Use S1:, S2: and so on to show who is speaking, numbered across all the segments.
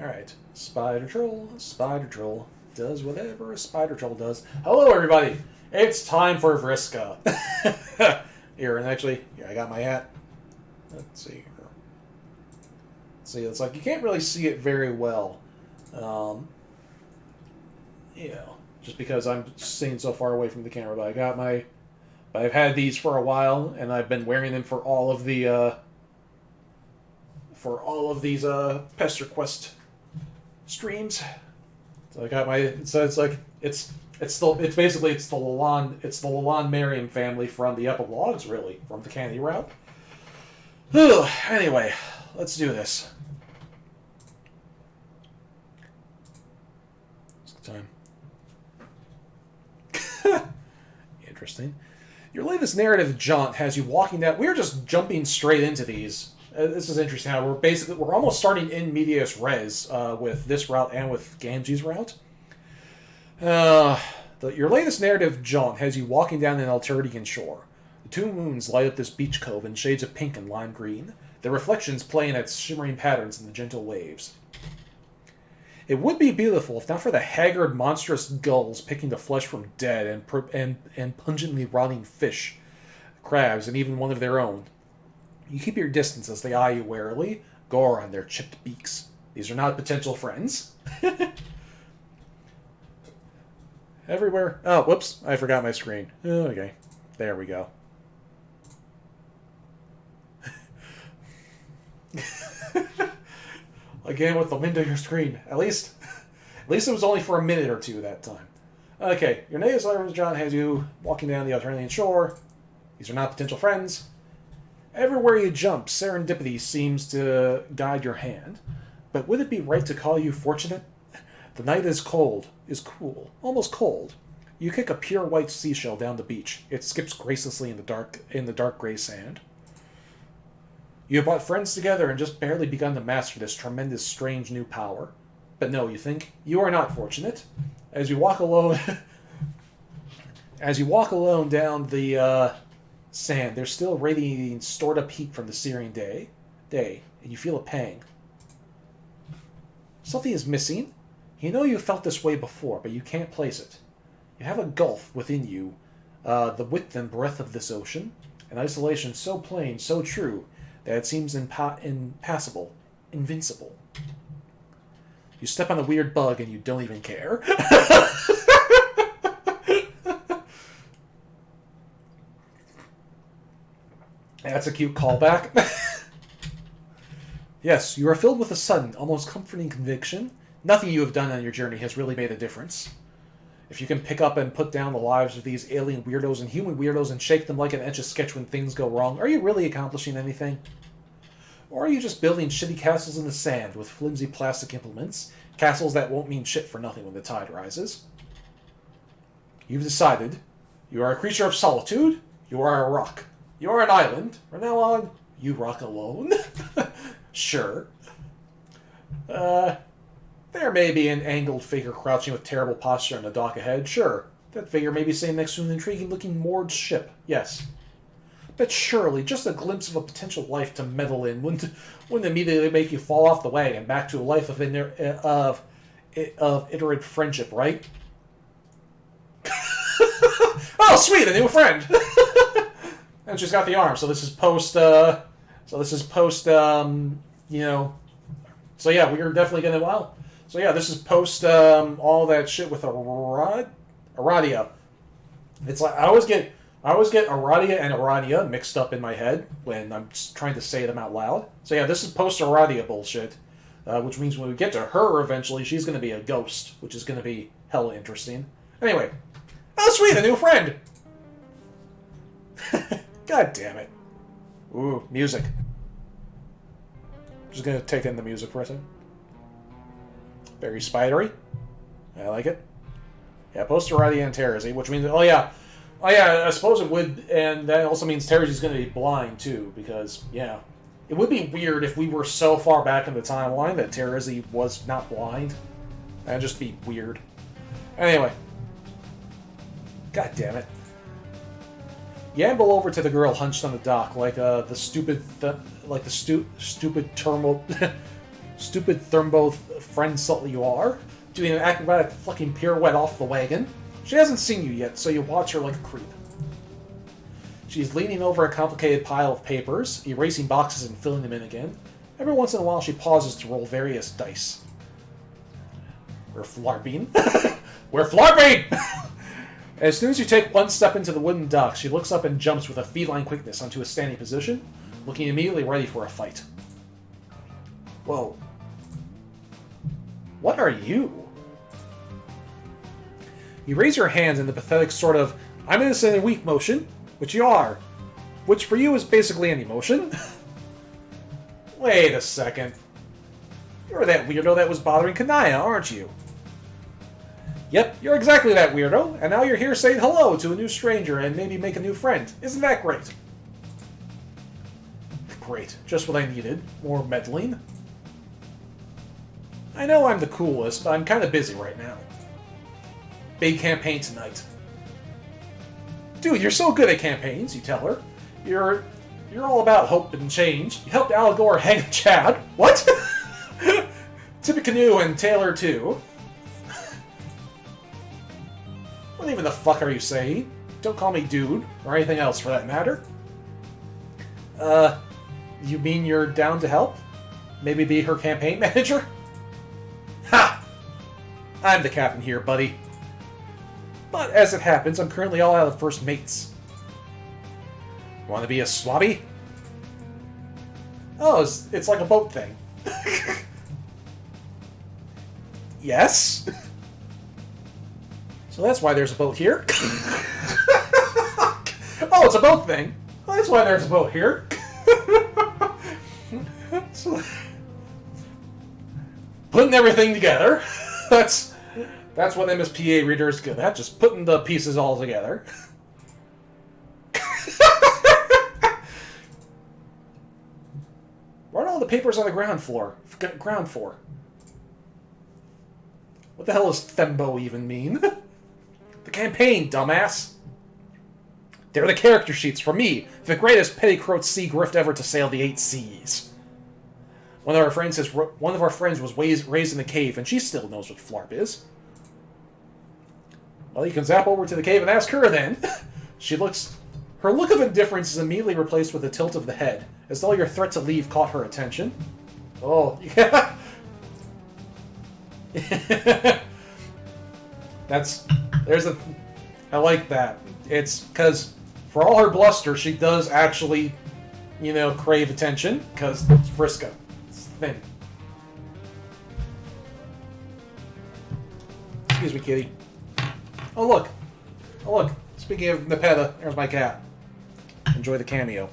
S1: Alright. Spider Troll does whatever a Spider Troll does. Hello, everybody! It's time for Vriska. Here, and actually, here, I got my hat. Let's see here. See, it's like, you can't really see it very well. You know, just because I'm sitting so far away from the camera, but I got my... But I've had these for a while, and I've been wearing them for all of the, these, Pesterquest streams. So I got my... So it's like, it's basically the Lalonde Merriam family from the epilogues, really, from the Candy Route. Whew, anyway, let's do this. It's the time. Interesting. Your latest narrative jaunt has you walking down... We're just jumping straight into these. This is interesting how we're almost starting in medias res with this route and with Gamgee's route. Your latest narrative jaunt has you walking down an Alturdian shore. The two moons light up this beach cove in shades of pink and lime green, their reflections playing at shimmering patterns in the gentle waves. It would be beautiful if not for the haggard, monstrous gulls picking the flesh from dead and pungently rotting fish, crabs, and even one of their own. You keep your distance as they eye you warily, gore on their chipped beaks. These are not potential friends. Everywhere. Oh, whoops. I forgot my screen. Okay. There we go. Again with the Minda your screen. At least it was only for a minute or two that time. Okay. Your native Cyrus John has you walking down the Australian shore. These are not potential friends. Everywhere you jump, serendipity seems to guide your hand. But would it be right to call you fortunate? The night is cool, almost cold. You kick a pure white seashell down the beach. It skips gracelessly in the dark gray sand. You have brought friends together and just barely begun to master this tremendous, strange new power. But no, you think, you are not fortunate. As you walk alone down the sand, there's still radiating stored up heat from the searing day, and you feel a pang. Something is missing. You know you felt this way before, but you can't place it. You have a gulf within you, the width and breadth of this ocean, an isolation so plain, so true, that it seems impassable, invincible. You step on a weird bug and you don't even care. That's a cute callback. Yes, you are filled with a sudden, almost comforting conviction. Nothing you have done on your journey has really made a difference. If you can pick up and put down the lives of these alien weirdos and human weirdos and shake them like an Etch-a-Sketch when things go wrong, are you really accomplishing anything? Or are you just building shitty castles in the sand with flimsy plastic implements, castles that won't mean shit for nothing when the tide rises? You've decided. You are a creature of solitude. You are a rock. You are an island. From now on, you rock alone. Sure. There may be an angled figure crouching with terrible posture on the dock ahead. Sure. That figure may be sitting next to an intriguing-looking moored ship. Yes. But surely, just a glimpse of a potential life to meddle in wouldn't immediately make you fall off the wagon back to a life of iterate friendship, right? Oh, sweet, a new friend! And she's got the arm, so this is post, you know... So yeah, we are definitely gonna... Well... So yeah, this is post all that shit with Aradia. It's like I always get Aradia and Aradia mixed up in my head when I'm trying to say them out loud. So yeah, this is post Aradia bullshit, which means when we get to her eventually, she's going to be a ghost, which is going to be hella interesting. Anyway, oh sweet, a new friend. God damn it. Ooh, music. Just gonna take in the music for a second. Very spidery. I like it. Yeah, post Aradia and Terezi, which means... Oh, yeah, I suppose it would... And that also means Terezi's going to be blind, too, because, yeah. It would be weird if we were so far back in the timeline that Terezi was not blind. That'd just be weird. Anyway. God damn it. You amble over to the girl hunched on the dock, like the stupid turmoil... Stupid Thermbo friend slut you are, doing an acrobatic fucking pirouette off the wagon. She hasn't seen you yet, so you watch her like a creep. She's leaning over a complicated pile of papers, erasing boxes and filling them in again. Every once in a while, she pauses to roll various dice. We're flarping. We're flarping! As soon as you take one step into the wooden dock, she looks up and jumps with a feline quickness onto a standing position, looking immediately ready for a fight. Whoa. What are you? You raise your hands in the pathetic sort of, I'm innocent and weak motion, which you are. Which for you is basically any motion. Wait a second. You're that weirdo that was bothering Kanaya, aren't you? Yep, you're exactly that weirdo, and now you're here saying hello to a new stranger and maybe make a new friend. Isn't that great? Great, just what I needed. More meddling. I know I'm the coolest, but I'm kind of busy right now. Big campaign tonight. Dude, you're so good at campaigns, you tell her. You're all about hope and change. You helped Al Gore hang Chad. What? Tippecanoe and Taylor too. What even the fuck are you saying? Don't call me dude, or anything else for that matter. You mean you're down to help? Maybe be her campaign manager? Ha! I'm the captain here, buddy. But as it happens, I'm currently all out of first mates. Want to be a swabby? Oh, it's like a boat thing. Yes? So that's why there's a boat here. Oh, it's a boat thing. Well, that's why there's a boat here. So, putting everything together. That's what MSPA reader is good at. Just putting the pieces all together. What are all the papers on the ground floor? Ground floor. What the hell does Thembo even mean? The campaign, dumbass. They're the character sheets for me, the greatest petticoat sea grift ever to sail the 8 seas. One of our friends was raised in the cave, and she still knows what flarp is. Well, you can zap over to the cave and ask her then. Her look of indifference is immediately replaced with a tilt of the head, as though your threat to leave caught her attention. Oh, yeah. I like that. It's because for all her bluster, she does actually, crave attention, because it's Vriska. It's thin. Excuse me, kitty. Oh, look. Speaking of Nepeta, there's my cat. Enjoy the cameo.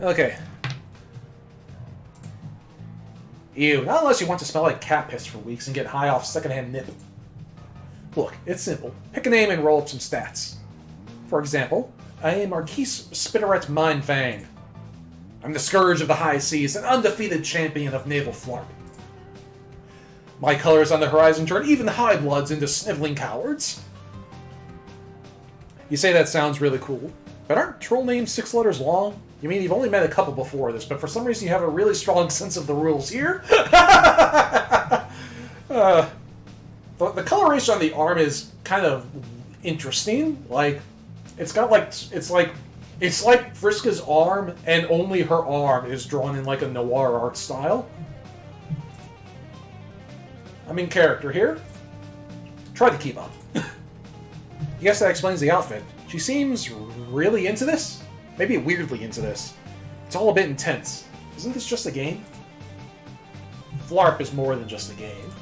S1: Okay. Ew, not unless you want to smell like cat piss for weeks and get high off secondhand nip. Look, it's simple. Pick a name and roll up some stats. For example, I am Marquise Spinneret Mindfang. I'm the scourge of the high seas, an undefeated champion of naval flarp. My colors on the horizon turn even high bloods into sniveling cowards. You say that sounds really cool, but aren't troll names 6 letters long? You mean you've only met a couple before this, but for some reason you have a really strong sense of the rules here? The coloration on the arm is kind of interesting. It's like Vriska's arm, and only her arm is drawn in like a noir art style. I'm in character here. Try to keep up. I guess that explains the outfit. She seems really into this? Maybe weirdly into this. It's all a bit intense. Isn't this just a game? Flarp is more than just a game.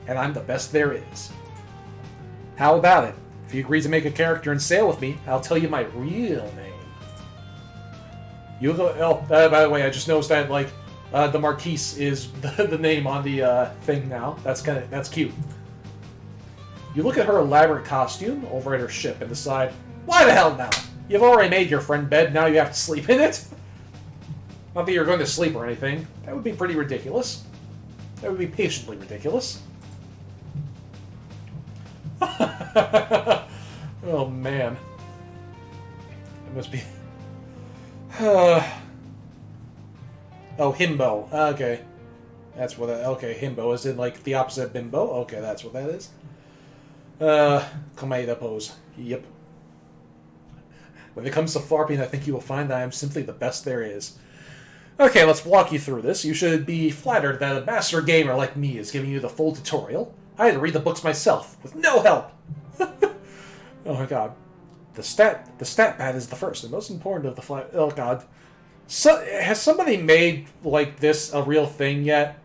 S1: And I'm the best there is. How about it? If you agree to make a character and sail with me, I'll tell you my real name. By the way, I just noticed that, the Marquise is the name on the thing now. That's cute. You look at her elaborate costume over at her ship and decide, why the hell now? You've already made your friend bed, now you have to sleep in it? Not that you're going to sleep or anything. That would be pretty ridiculous. That would be patiently ridiculous. Oh, man. It must be... Oh, himbo. Okay. That's what that... Okay, himbo. Is it like the opposite of bimbo? Okay, that's what that is. Komaeda pose. Yep. When it comes to FARPing, I think you will find that I am simply the best there is. Okay, let's walk you through this. You should be flattered that a master gamer like me is giving you the full tutorial. I had to read the books myself, with no help! Oh my god. The stat pad is the first and most important of the flat... Oh god. So, has somebody made, like, this a real thing yet?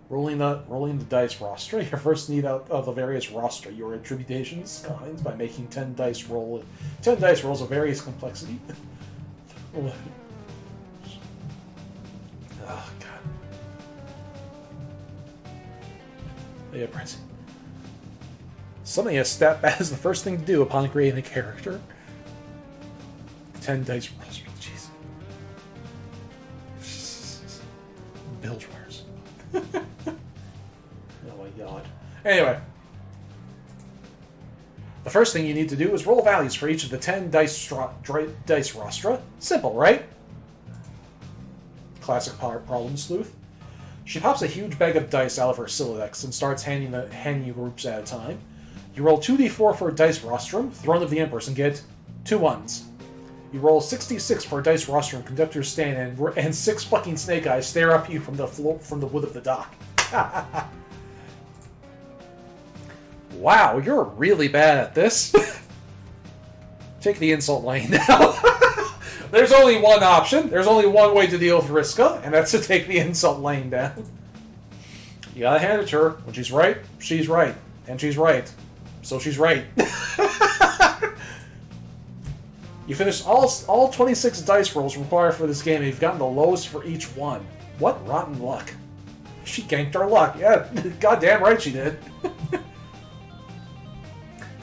S1: Rolling the dice roster. Your first need out of the various roster. Your attributations combines by making 10 dice rolls of various complexity. Oh god. Yeah, Prince. Something as stat bad is the first thing to do upon creating a character. 10 dice rolls. Jeez. Bilge wires. Oh my god. Anyway. The first thing you need to do is roll values for each of the 10 dice rostra. Simple, right? Classic problem sleuth. She pops a huge bag of dice out of her Silodex and starts handing you groups at a time. You roll 2d4 for a dice rostrum, Throne of the Empress, and get 2 1s. You roll 66 for a dice rostrum, Conductor's Stand, and 6 fucking snake eyes stare up you from the wood of the dock. Wow, you're really bad at this. Take the insult lane now. There's only one option. There's only one way to deal with Vriska, and that's to take the insult lane down. You gotta hand it to her. When she's right, she's right. And she's right. So she's right. You finished all 26 dice rolls required for this game, and you've gotten the lowest for each one. What rotten luck. She ganked our luck. Yeah, goddamn right she did. I've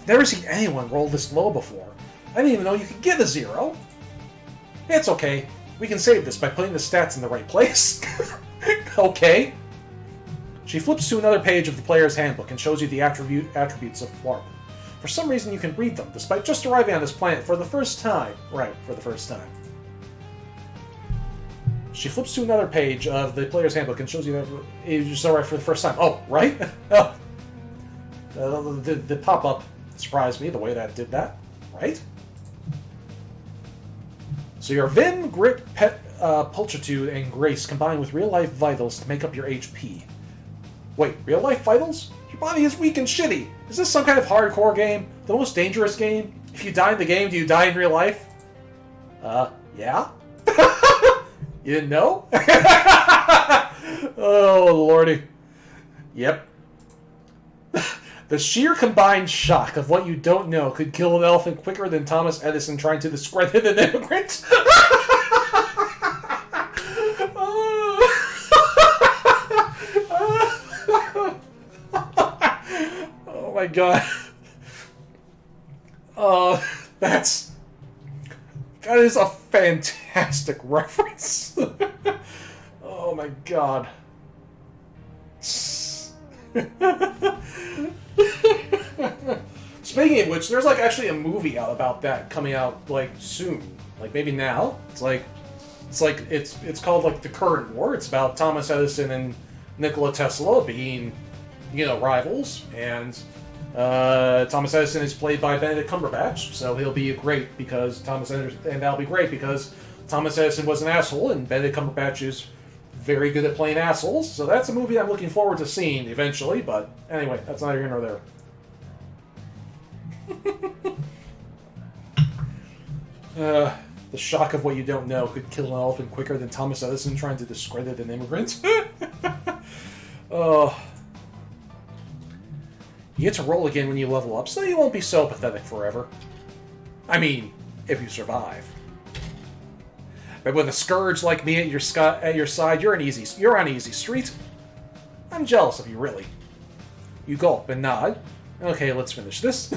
S1: never seen anyone roll this low before. I didn't even know you could get a 0. It's okay. We can save this by putting the stats in the right place. Okay. She flips to another page of the player's handbook and shows you the attributes of FLARP. For some reason you can read them, despite just arriving on this planet for the first time. Right, for the first time. She flips to another page of the player's handbook and shows you that you just arrived for the first time. Oh, right? Oh. The pop-up surprised me the way that did that. Right? So your Vim, Grit, Pulchritude, and Grace combine with real-life vitals to make up your HP. Wait, real-life vitals? Your body is weak and shitty. Is this some kind of hardcore game? The most dangerous game? If you die in the game, do you die in real life? Yeah? You didn't know? Oh, lordy. Yep. The sheer combined shock of what you don't know could kill an elephant quicker than Thomas Edison trying to discredit an immigrant. Oh my god. That is a fantastic reference. Oh my god. Speaking of which, there's like actually a movie out about that coming out like soon, like maybe now. It's called like The Current War. It's about Thomas Edison and Nikola Tesla being, rivals, and Thomas Edison is played by Benedict Cumberbatch, so he'll be great because that'll be great because Thomas Edison was an asshole and Benedict Cumberbatch is very good at playing assholes. So that's a movie I'm looking forward to seeing eventually. But anyway, that's neither here nor there. The shock of what you don't know could kill an elephant quicker than Thomas Edison trying to discredit an immigrant. Oh. You get to roll again when you level up, so you won't be so pathetic forever. I mean, if you survive. But with a scourge like me at your side, you're on easy street. I'm jealous of you, really. You gulp and nod. Okay, let's finish this.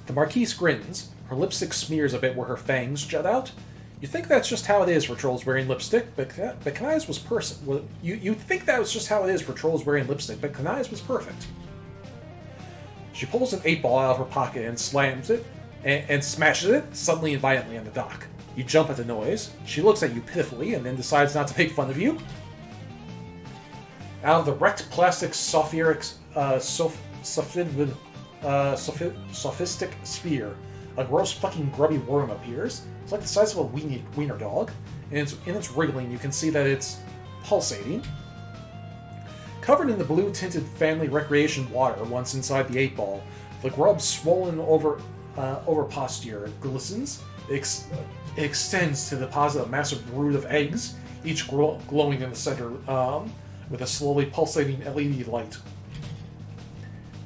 S1: The Marquise grins. Her lipstick smears a bit where her fangs jut out. You think that's just how it is for trolls wearing lipstick, but Kanai's was you think that was just how it is for trolls wearing lipstick, but Kanai's was perfect. She pulls an 8-ball out of her pocket and slams it, and smashes it suddenly and violently on the dock. You jump at the noise. She looks at you pitifully and then decides not to make fun of you. Out of the wrecked plastic sophistic sphere, a gross fucking grubby worm appears. It's like the size of a wiener dog, and in its wriggling you can see that it's pulsating. Covered in the blue-tinted family recreation water once inside the 8-ball, the grub's swollen over posture glistens. It extends to deposit a massive brood of eggs, each glowing in the center with a slowly pulsating LED light.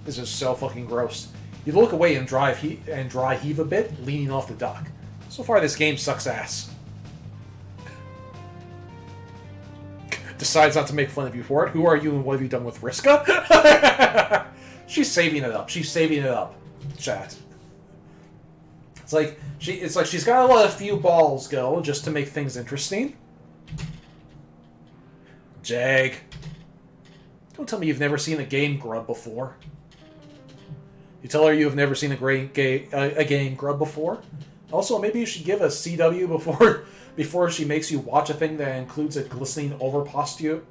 S1: This is so fucking gross. You look away and dry heave a bit, leaning off the dock. So far, this game sucks ass. Decides not to make fun of you for it. Who are you and what have you done with Vriska? She's saving it up. She's saving it up. Chat. It's like she's got to let a few balls go just to make things interesting. Jag. Don't tell me you've never seen a game grub before. You tell her you have never seen a game grub before. Also, maybe you should give a CW before she makes you watch a thing that includes a glistening ovipositor.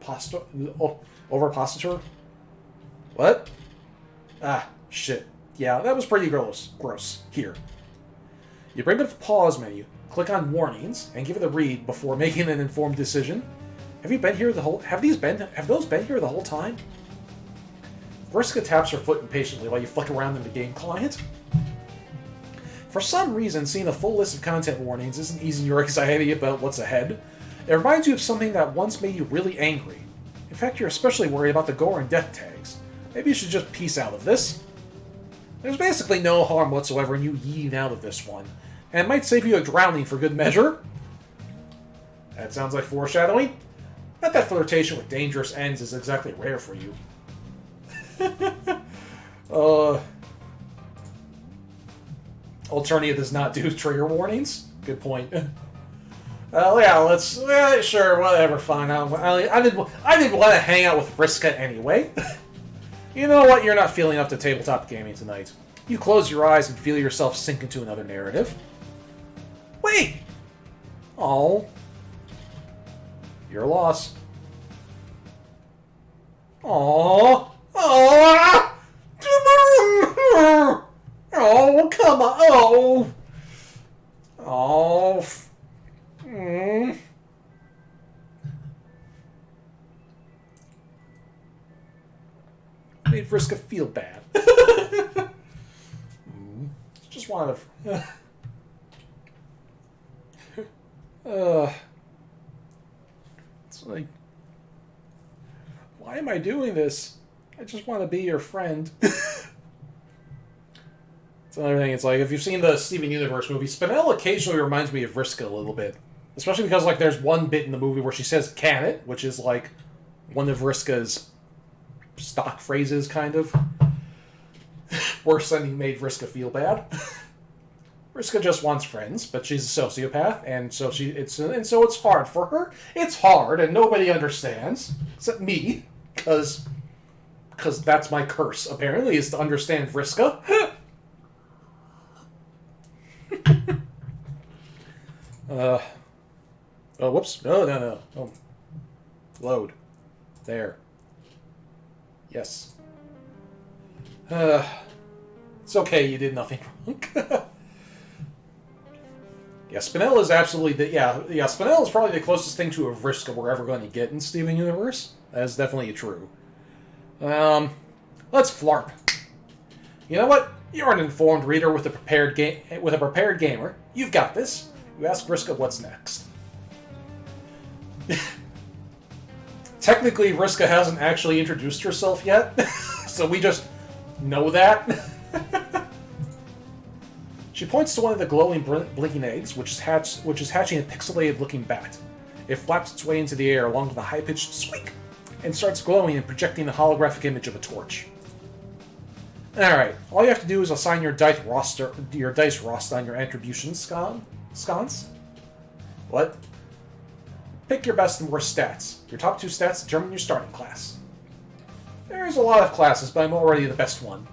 S1: What? Ah, shit. Yeah, that was pretty gross. Here. You bring up the pause menu, click on warnings, and give it a read before making an informed decision. Have those been here the whole time? Vriska taps her foot impatiently while you flick around in the game client. For some reason, seeing a full list of content warnings isn't easing your anxiety about what's ahead. It reminds you of something that once made you really angry. In fact, you're especially worried about the gore and death tags. Maybe you should just peace out of this. There's basically no harm whatsoever in you yeeting out of this one, and it might save you a drowning for good measure. That sounds like foreshadowing. Not that flirtation with dangerous ends is exactly rare for you. Alternia does not do trigger warnings. Good point. Yeah, sure, whatever, fine. I didn't want to hang out with Vriska anyway. You know what? You're not feeling up to tabletop gaming tonight. You close your eyes and feel yourself sink into another narrative. Wait! Oh. Your loss. Aww. Aww. Oh, come on. Oh. Oh. Made Vriska feel bad. Just wanted to... It's like... Why am I doing this? I just want to be your friend. It's another thing. It's like, if you've seen the Steven Universe movie, Spinell occasionally reminds me of Vriska a little bit. Especially because, like, there's one bit in the movie where she says "can it," which is, like, one of Vriska's stock phrases, kind of. Worse than he made Vriska feel bad. Vriska just wants friends, but she's a sociopath, and so it's hard for her. It's hard, and nobody understands, except me, because that's my curse, apparently, is to understand Vriska. Oh, whoops. No. Oh. Load. There. Yes. It's okay, you did nothing wrong. Yeah, Spinell is absolutely Spinell is probably the closest thing to a Vriska we're ever going to get in Steven Universe. That is definitely true. Let's flarp. You know what? You're an informed reader with a prepared gamer. You've got this. You ask Vriska what's next. Technically, Vriska hasn't actually introduced herself yet, so we just know that. She points to one of the glowing, blinking eggs, which is hatching a pixelated-looking bat. It flaps its way into the air along with a high-pitched squeak, and starts glowing and projecting a holographic image of a torch. Alright, all you have to do is assign your dice roster on your attribution sconce. What? Pick your best and worst stats. Your top 2 stats determine your starting class. There's a lot of classes, but I'm already the best one.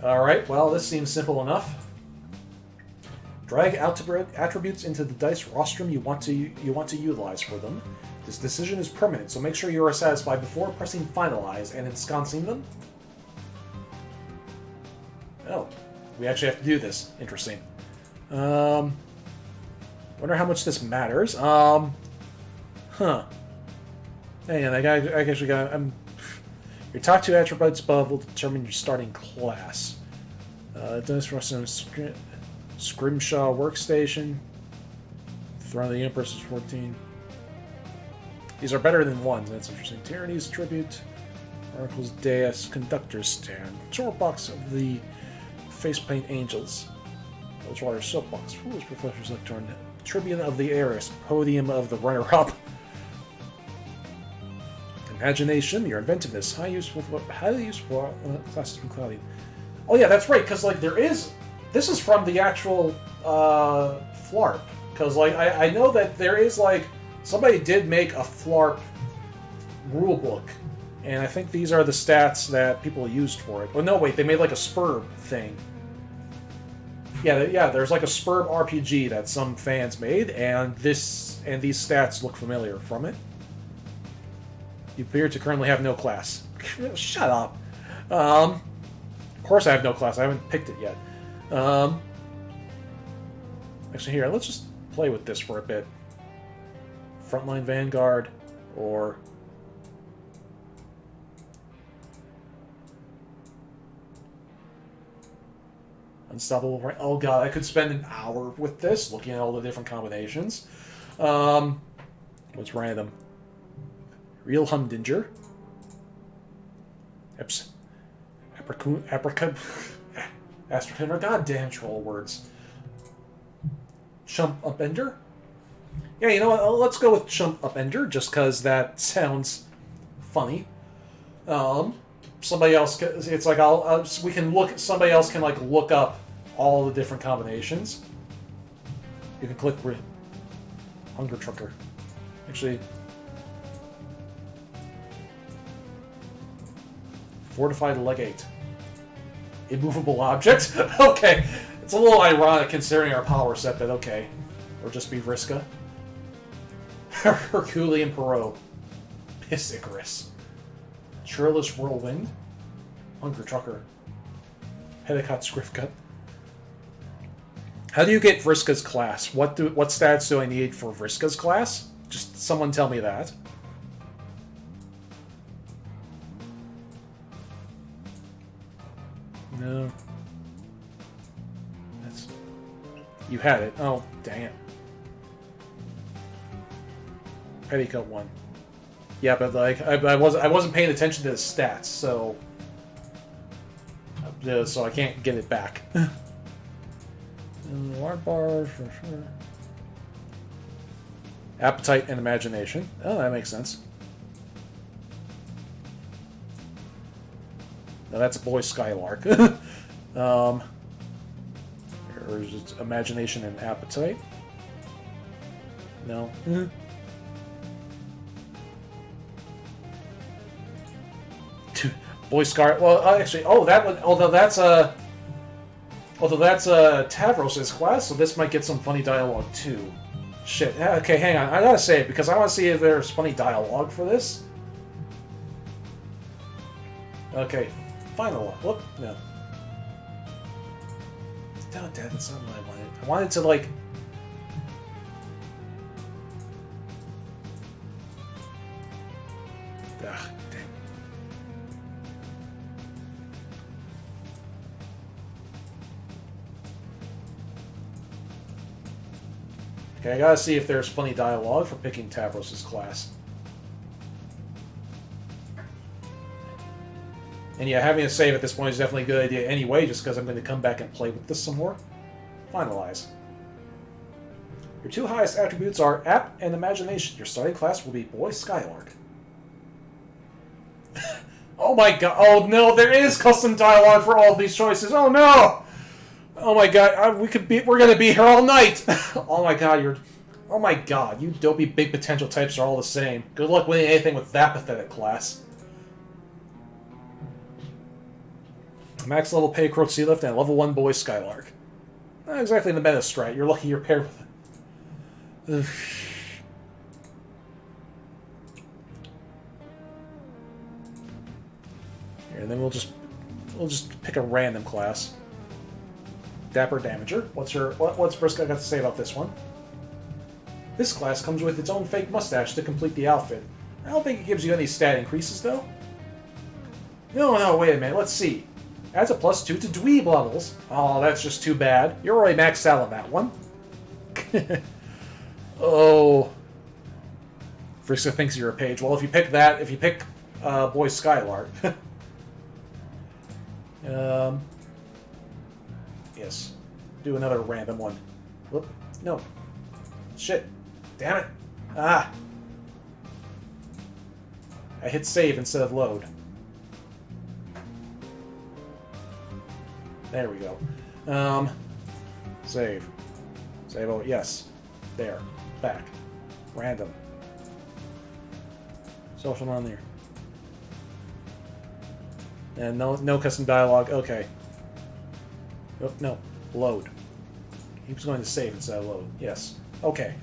S1: Alright, well, this seems simple enough. Drag attributes into the dice rostrum you want to utilize for them. This decision is permanent, so make sure you are satisfied before pressing finalize and ensconcing them. Oh, we actually have to do this. Interesting. Wonder how much this matters. Huh. Hang on, I actually got. Your top 2 attributes above will determine your starting class. Dice for Scrimshaw Workstation. Throne of the Empress is 14. These are better than 1s. That's interesting. Tyranny's Tribute. Oracle's Deus. Conductor's Stand. Toolbox of the Facepaint Angels. Rosewater Soapbox. Foolish Professor's Lectern. Tribune of the Heiress. Podium of the Runner-Up. Imagination, your inventiveness, highly useful classes from clouding. Oh yeah, that's right, because like this is from the actual Flarp, because like I know that there is like somebody did make a Flarp rulebook, and I think these are the stats that people used for it. Oh no, wait, they made like a Spurb thing. Yeah, there's like a Spurb RPG that some fans made, and these stats look familiar from it. You appear to currently have no class. Shut up. Of course I have no class. I haven't picked it yet. Actually, here, let's just play with this for a bit. Frontline Vanguard, or... Unstoppable... Oh god, I could spend an hour with this, looking at all the different combinations. What's random? Real Humdinger. Apricot. Astrakhan are goddamn troll words. Chump Upender? Yeah, you know what? Let's go with Chump Upender, just because that sounds funny. Somebody else, it's like we can look. Somebody else can like look up all the different combinations. You can click Hunger Trucker. Actually. Fortified Legate. Immovable object? Okay. It's a little ironic considering our power set, but okay. Or just be Vriska. Herculean Perot. Piss Icarus. Churlish Whirlwind. Hunger Trucker. Pedicott Scriftcut. How do you get Vriska's class? What stats do I need for Vriska's class? Just someone tell me that. No. That's... You had it. Oh, dang it. Petticoat 1. Yeah, but like I wasn't paying attention to the stats, so I can't get it back. Large bar for sure. Appetite and imagination. Oh, that makes sense. Now that's a boy Skylark. There's imagination and appetite. No. Boy Scar. Well, actually, that one. Although that's Tavros's class, so this might get some funny dialogue too. Shit. Okay, hang on. I gotta say it because I want to see if there's funny dialogue for this. Okay. Final one. Whoop. No. No, Dad, that's not what I wanted. I wanted to, like... Ugh, damn. Okay, I gotta see if there's funny dialogue for picking Tavros's class. And yeah, having a save at this point is definitely a good idea anyway, just because I'm going to come back and play with this some more. Finalize. Your 2 highest attributes are App and Imagination. Your starting class will be Boy Skylark. Oh my god. Oh no, there is custom dialogue for all of these choices. Oh no! Oh my god, we're going to be here all night! Oh my god, oh my god, you dopey big potential types are all the same. Good luck winning anything with that pathetic class. Max level Paycroat Sea Lift and level 1 Boy Skylark. Not exactly the meta strat. You're lucky you're paired with it. Here, and then we'll just pick a random class. Dapper Damager. What's Vriska got to say about this one? This class comes with its own fake mustache to complete the outfit. I don't think it gives you any stat increases, though. No, wait a minute. Let's see. Adds a +2 to dweeb levels. Oh, that's just too bad. You're already maxed out on that one. Oh. Vriska thinks you're a page. Well, if you pick that, if you pick Boy Skylark. Yes. Do another random one. Whoop. No. Shit. Damn it. Ah. I hit save instead of load. There we go. Save. Save, oh, yes. There. Back. Random. Social on there. And no custom dialogue. Okay. Oh, no. Load. Keeps going to save instead of load. Yes. Okay.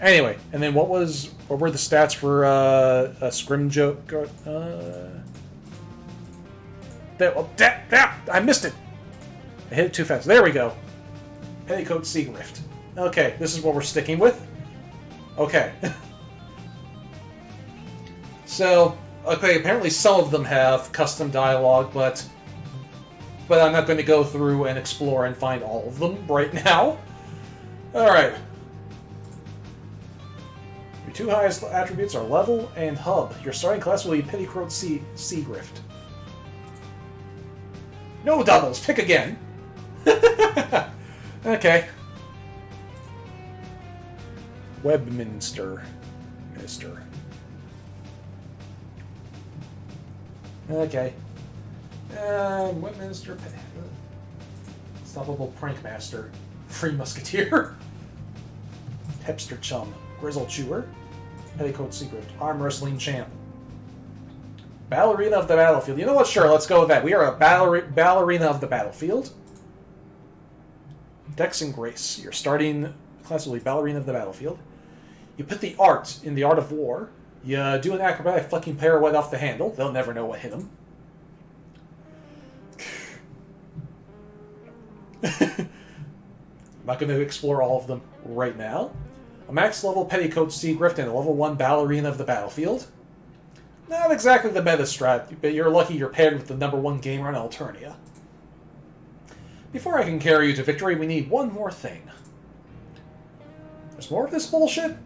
S1: Anyway, and then what were the stats for a scrim joke? I missed it. I hit it too fast. There we go. Petticoat Seagrift. Okay, this is what we're sticking with. Okay. So, okay, apparently some of them have custom dialogue, but I'm not going to go through and explore and find all of them right now. Alright. Your two highest attributes are level and hub. Your starting class will be Petticoat Seagrift. No doubles! Pick again! Okay. Webminster. Minister. Okay. Webminster. Unstoppable Prankmaster. Free Musketeer. Hipster Chum. Grizzle Chewer. Petticoat Secret. Arm Wrestling Champ. Ballerina of the Battlefield. You know what? Sure, let's go with that. We are a ballerina of the battlefield. Dex and Grace. Your starting class will be Ballerina of the Battlefield. You put the art in the Art of War. You do an acrobatic fucking pirouette off the handle. They'll never know what hit them. I'm not going to explore all of them right now. A max level Petticoat Seagrift and a level 1 Ballerina of the Battlefield. Not exactly the meta strat, but you're lucky you're paired with the #1 gamer on Alternia. Before I can carry you to victory, we need one more thing. There's more of this bullshit?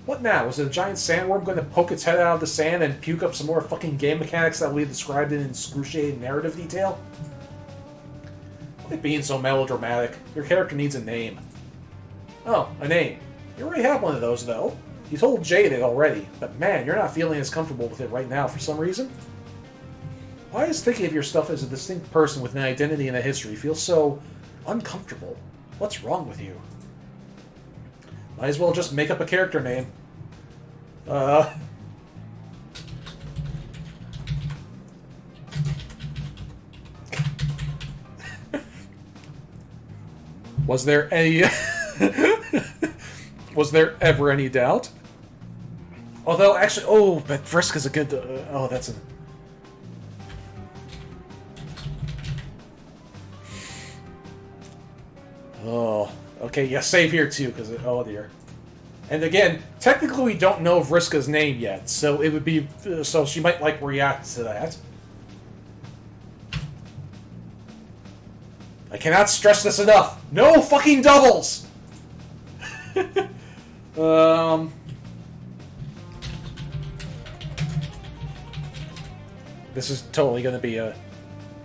S1: What now? Is it a giant sandworm going to poke its head out of the sand and puke up some more fucking game mechanics that we described in excruciating narrative detail? Quit being so melodramatic. Your character needs a name. Oh, a name. You already have one of those, though. You told Jade it already, but man, you're not feeling as comfortable with it right now for some reason. Why is thinking of your stuff as a distinct person with an identity and a history feel so uncomfortable? What's wrong with you? Might as well just make up a character name. Was there any... Was there ever any doubt? Although, actually... Oh, but Vriska's a good... oh, that's a... Oh, okay, yeah, save here too, because... Oh, dear. And again, technically we don't know Vriska's name yet, so it would be... so she might, like, react to that. I cannot stress this enough. No fucking doubles! This is totally going to be a...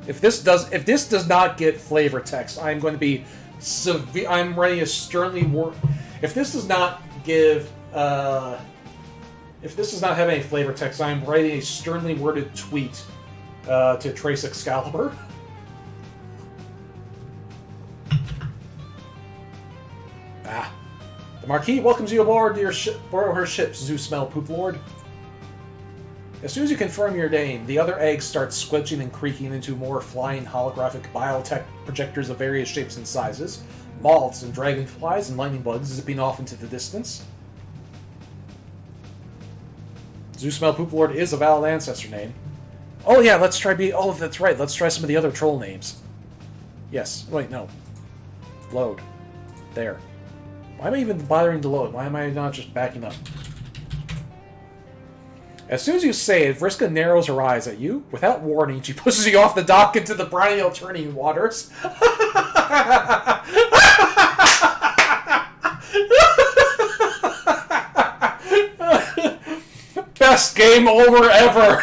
S1: If this does not get flavor text, I'm going to be severe. I'm writing a sternly if this does not give if this does not have any flavor text, I'm writing a sternly worded tweet to Trace Excalibur. The Marquis welcomes you aboard your ship, her ship, Zeus Smell Poop Lord. As soon as you confirm your name, the other eggs start squelching and creaking into more flying holographic biotech projectors of various shapes and sizes. Moths and dragonflies and lightning bugs zipping off into the distance. Zoosmell Poop Lord is a valid ancestor name. Oh yeah, let's try oh, that's right. Let's try some of the other troll names. Yes. Wait, no. Load. There. Why am I even bothering to load? Why am I not just backing up? As soon as you say it, Vriska narrows her eyes at you. Without warning, she pushes you off the dock into the briny alternating waters. Best game over ever!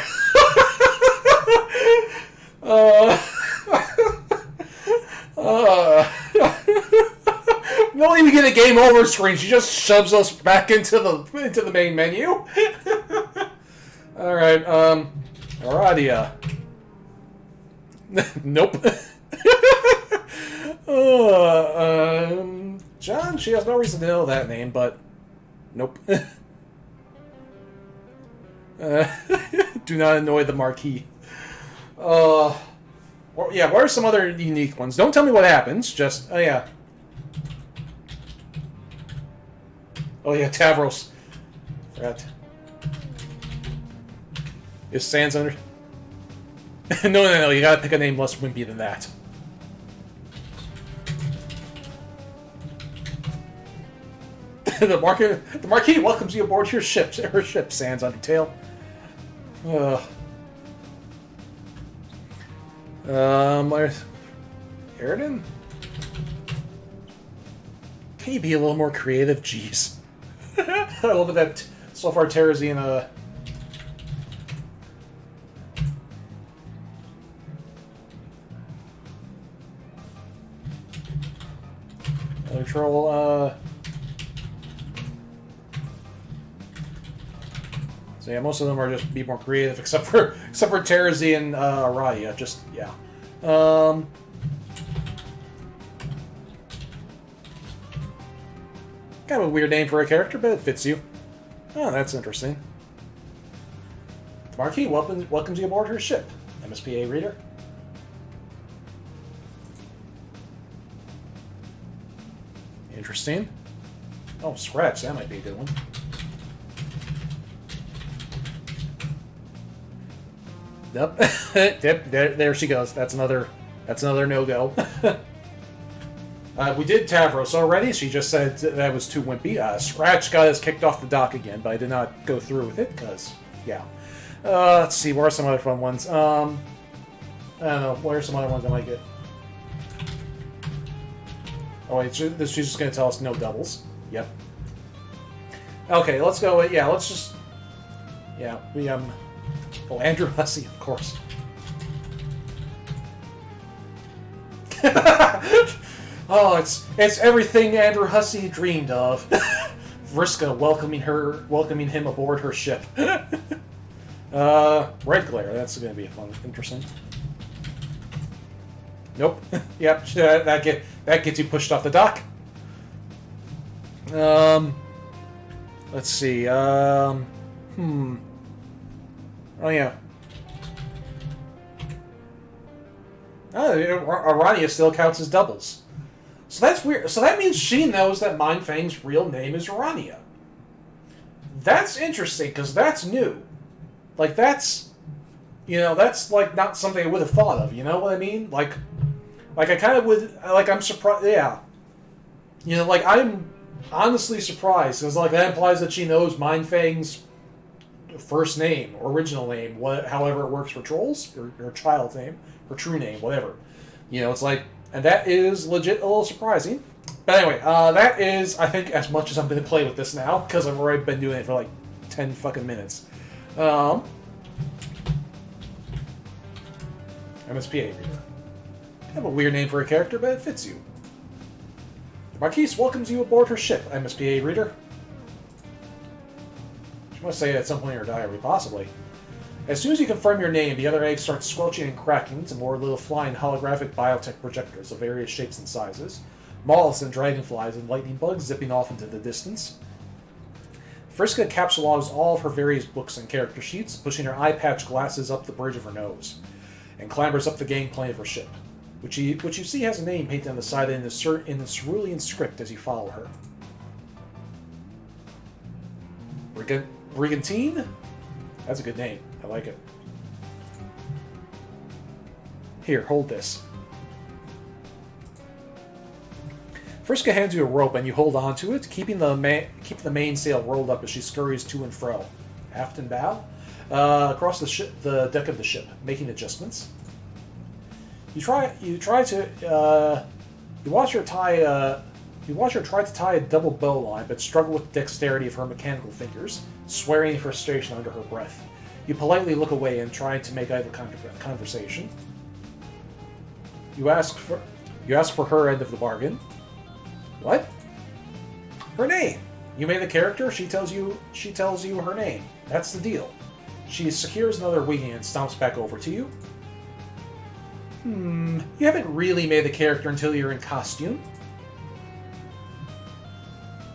S1: We don't even get a game over screen. She just shoves us back into the main menu. Alright, Aradia. Nope. John, she has no reason to know that name, but nope. Do not annoy the Marquis. Yeah, what are some other unique ones? Don't tell me what happens, just, oh yeah. Oh yeah, Tavros. Forgot. Is Sans under... No, you gotta pick a name less wimpy than that. The Marquis welcomes you aboard her ship, Sans Undertale. Eridan? Can you be a little more creative? Jeez. I love that so far Terrazine, Another troll, So yeah, most of them are just be more creative, except for Terrazine and Aradia. Just yeah. Kind of a weird name for a character, but it fits you. Oh, that's interesting. The Marquis welcomes you aboard her ship. MSPA reader. Interesting. Oh, Scratch. That might be a good one. Yep. Yep. There she goes. That's another no-go. We did Tavros already. She just said that was too wimpy. Scratch got us kicked off the dock again, but I did not go through with it because, yeah. Let's see. What are some other fun ones? I don't know. What are some other ones I might get? Oh wait, she's just gonna tell us no doubles. Yep. Okay, let's go. Yeah, let's just. Yeah, we Oh, Andrew Hussey, of course. Oh, it's everything Andrew Hussey dreamed of. Vriska welcoming him aboard her ship. Red Glare, that's going to be interesting. Nope. Yep, that gets you pushed off the dock. Let's see. Oh yeah. Aradia still counts as doubles. So that's weird. So that means she knows that Mindfang's real name is Aradia. That's interesting, because that's new. Like, that's like, not something I would have thought of, you know what I mean? Like I kind of would, like, I'm surprised, yeah. You know, like, I'm honestly surprised, because, like, that implies that she knows Mindfang's first name, or original name, however it works for trolls, or her child's name, her true name, whatever. You know, it's like, and that is legit a little surprising. But anyway, that is, I think, as much as I'm going to play with this now, because I've already been doing it for like 10 fucking minutes. MSPA reader. I have a weird name for a character, but it fits you. The Marquis welcomes you aboard her ship, MSPA reader. She must say it at some point in her diary, possibly. As soon as you confirm your name, the other eggs start squelching and cracking into more little flying holographic biotech projectors of various shapes and sizes. Moths and dragonflies and lightning bugs zipping off into the distance. Vriska capsulogs all of her various books and character sheets, pushing her eye patch glasses up the bridge of her nose, and clambers up the gangplank of her ship, which you see has a name painted on the side in the cerulean script as you follow her. Brigantine? That's a good name. I like it. Here, hold this. Vriska hands you a rope and you hold on to it, keeping the mainsail rolled up as she scurries to and fro, aft and bow, across the deck of the ship, making adjustments. You watch her try to tie a double bow line, but struggle with the dexterity of her mechanical fingers, swearing in frustration under her breath. You politely look away and try to make idle conversation. You ask for her end of the bargain. What? Her name. You made the character. She tells you her name. That's the deal. She secures another wing and stomps back over to you. You haven't really made the character until you're in costume.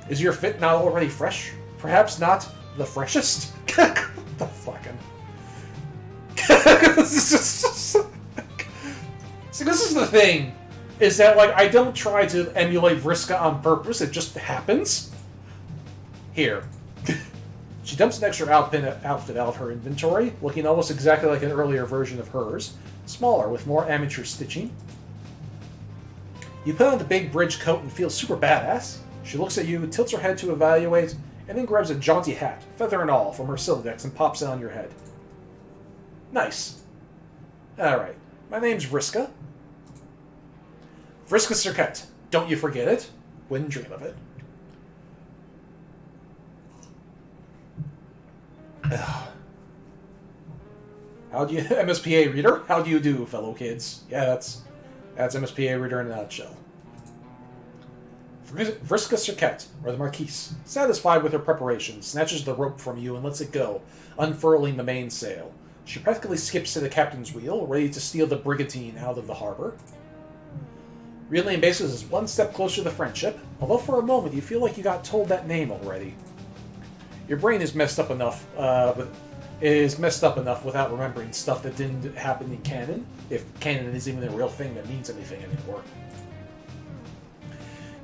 S1: Is your fit not already fresh? Perhaps not the freshest? The fucking... See, this is the thing, is that, like, I don't try to emulate Vriska on purpose, it just happens. Here. She dumps an extra outfit out of her inventory, looking almost exactly like an earlier version of hers, smaller, with more amateur stitching. You put on the big bridge coat and feel super badass. She looks at you, tilts her head to evaluate, and then grabs a jaunty hat, feather and all, from her Sildex and pops it on your head. Nice. Alright, my name's Vriska. Vriska Serket. Don't you forget it. Wouldn't dream of it. How do you... MSPA Reader? How do you do, fellow kids? Yeah, that's MSPA Reader in a nutshell. Vriska Serket, or the Marquise, satisfied with her preparation, snatches the rope from you and lets it go, unfurling the mainsail. She practically skips to the captain's wheel, ready to steal the brigantine out of the harbor. Reeling Bases is one step closer to friendship, although for a moment you feel like you got told that name already. Your brain is messed up enough without remembering stuff that didn't happen in canon, if canon is even a real thing that means anything anymore.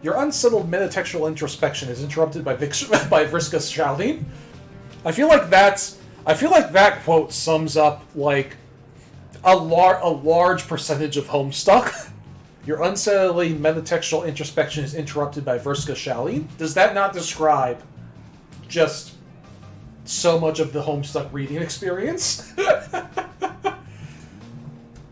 S1: Your unsettled metatextual introspection is interrupted by Vriska shouting. I feel like that quote sums up like a large percentage of Homestuck. Your unsettling metatextual introspection is interrupted by Vriska shouting. Does that not describe just so much of the Homestuck reading experience?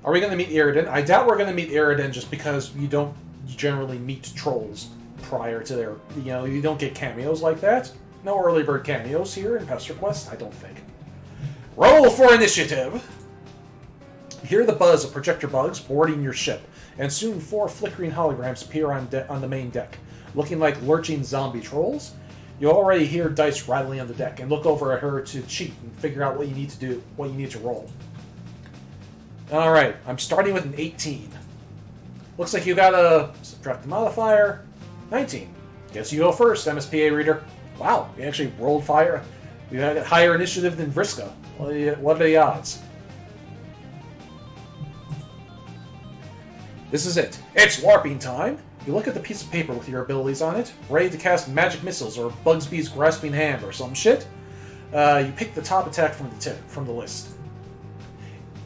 S1: Are we going to meet Iridan? I doubt we're going to meet Iridan just because you don't generally meet trolls prior to their... you don't get cameos like that. No early bird cameos here in Pesterquest, I don't think. Roll for initiative! You hear the buzz of projector bugs boarding your ship, and soon 4 flickering holograms appear on the main deck, looking like lurching zombie trolls. You already hear dice rattling on the deck, and look over at her to cheat and figure out what you need to do, what you need to roll. Alright, I'm starting with an 18. Looks like you gotta subtract the modifier. 19. Guess you go first, MSPA Reader. Wow, you actually rolled fire. You had a higher initiative than Vriska. What are the odds? This is it. It's warping time! You look at the piece of paper with your abilities on it, ready to cast magic missiles or Bugsby's grasping hand or some shit. You pick the top attack from the list.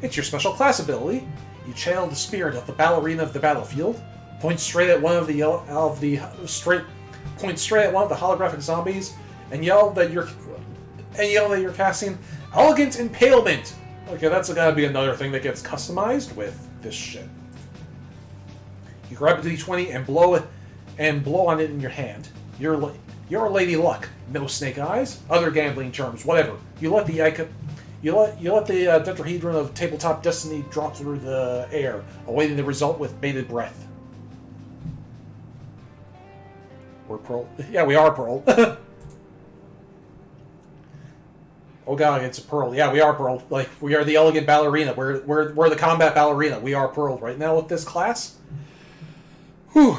S1: It's your special class ability. You channel the spirit of the ballerina of the battlefield, point straight at one of the holographic zombies, and yell that you're casting Elegant Impalement. Okay, that's gotta be another thing that gets customized with this shit. You grab a d20 and blow on it in your hand. You're Lady Luck. No snake eyes. Other gambling terms. Whatever. You let the tetrahedron of tabletop destiny drop through the air, awaiting the result with bated breath. We're Pearl. Yeah, we are Pearl. Oh god, it's a Pearl. Yeah, we are Pearl. Like, we are the elegant ballerina. We're the combat ballerina. We are Pearl right now with this class. Whew.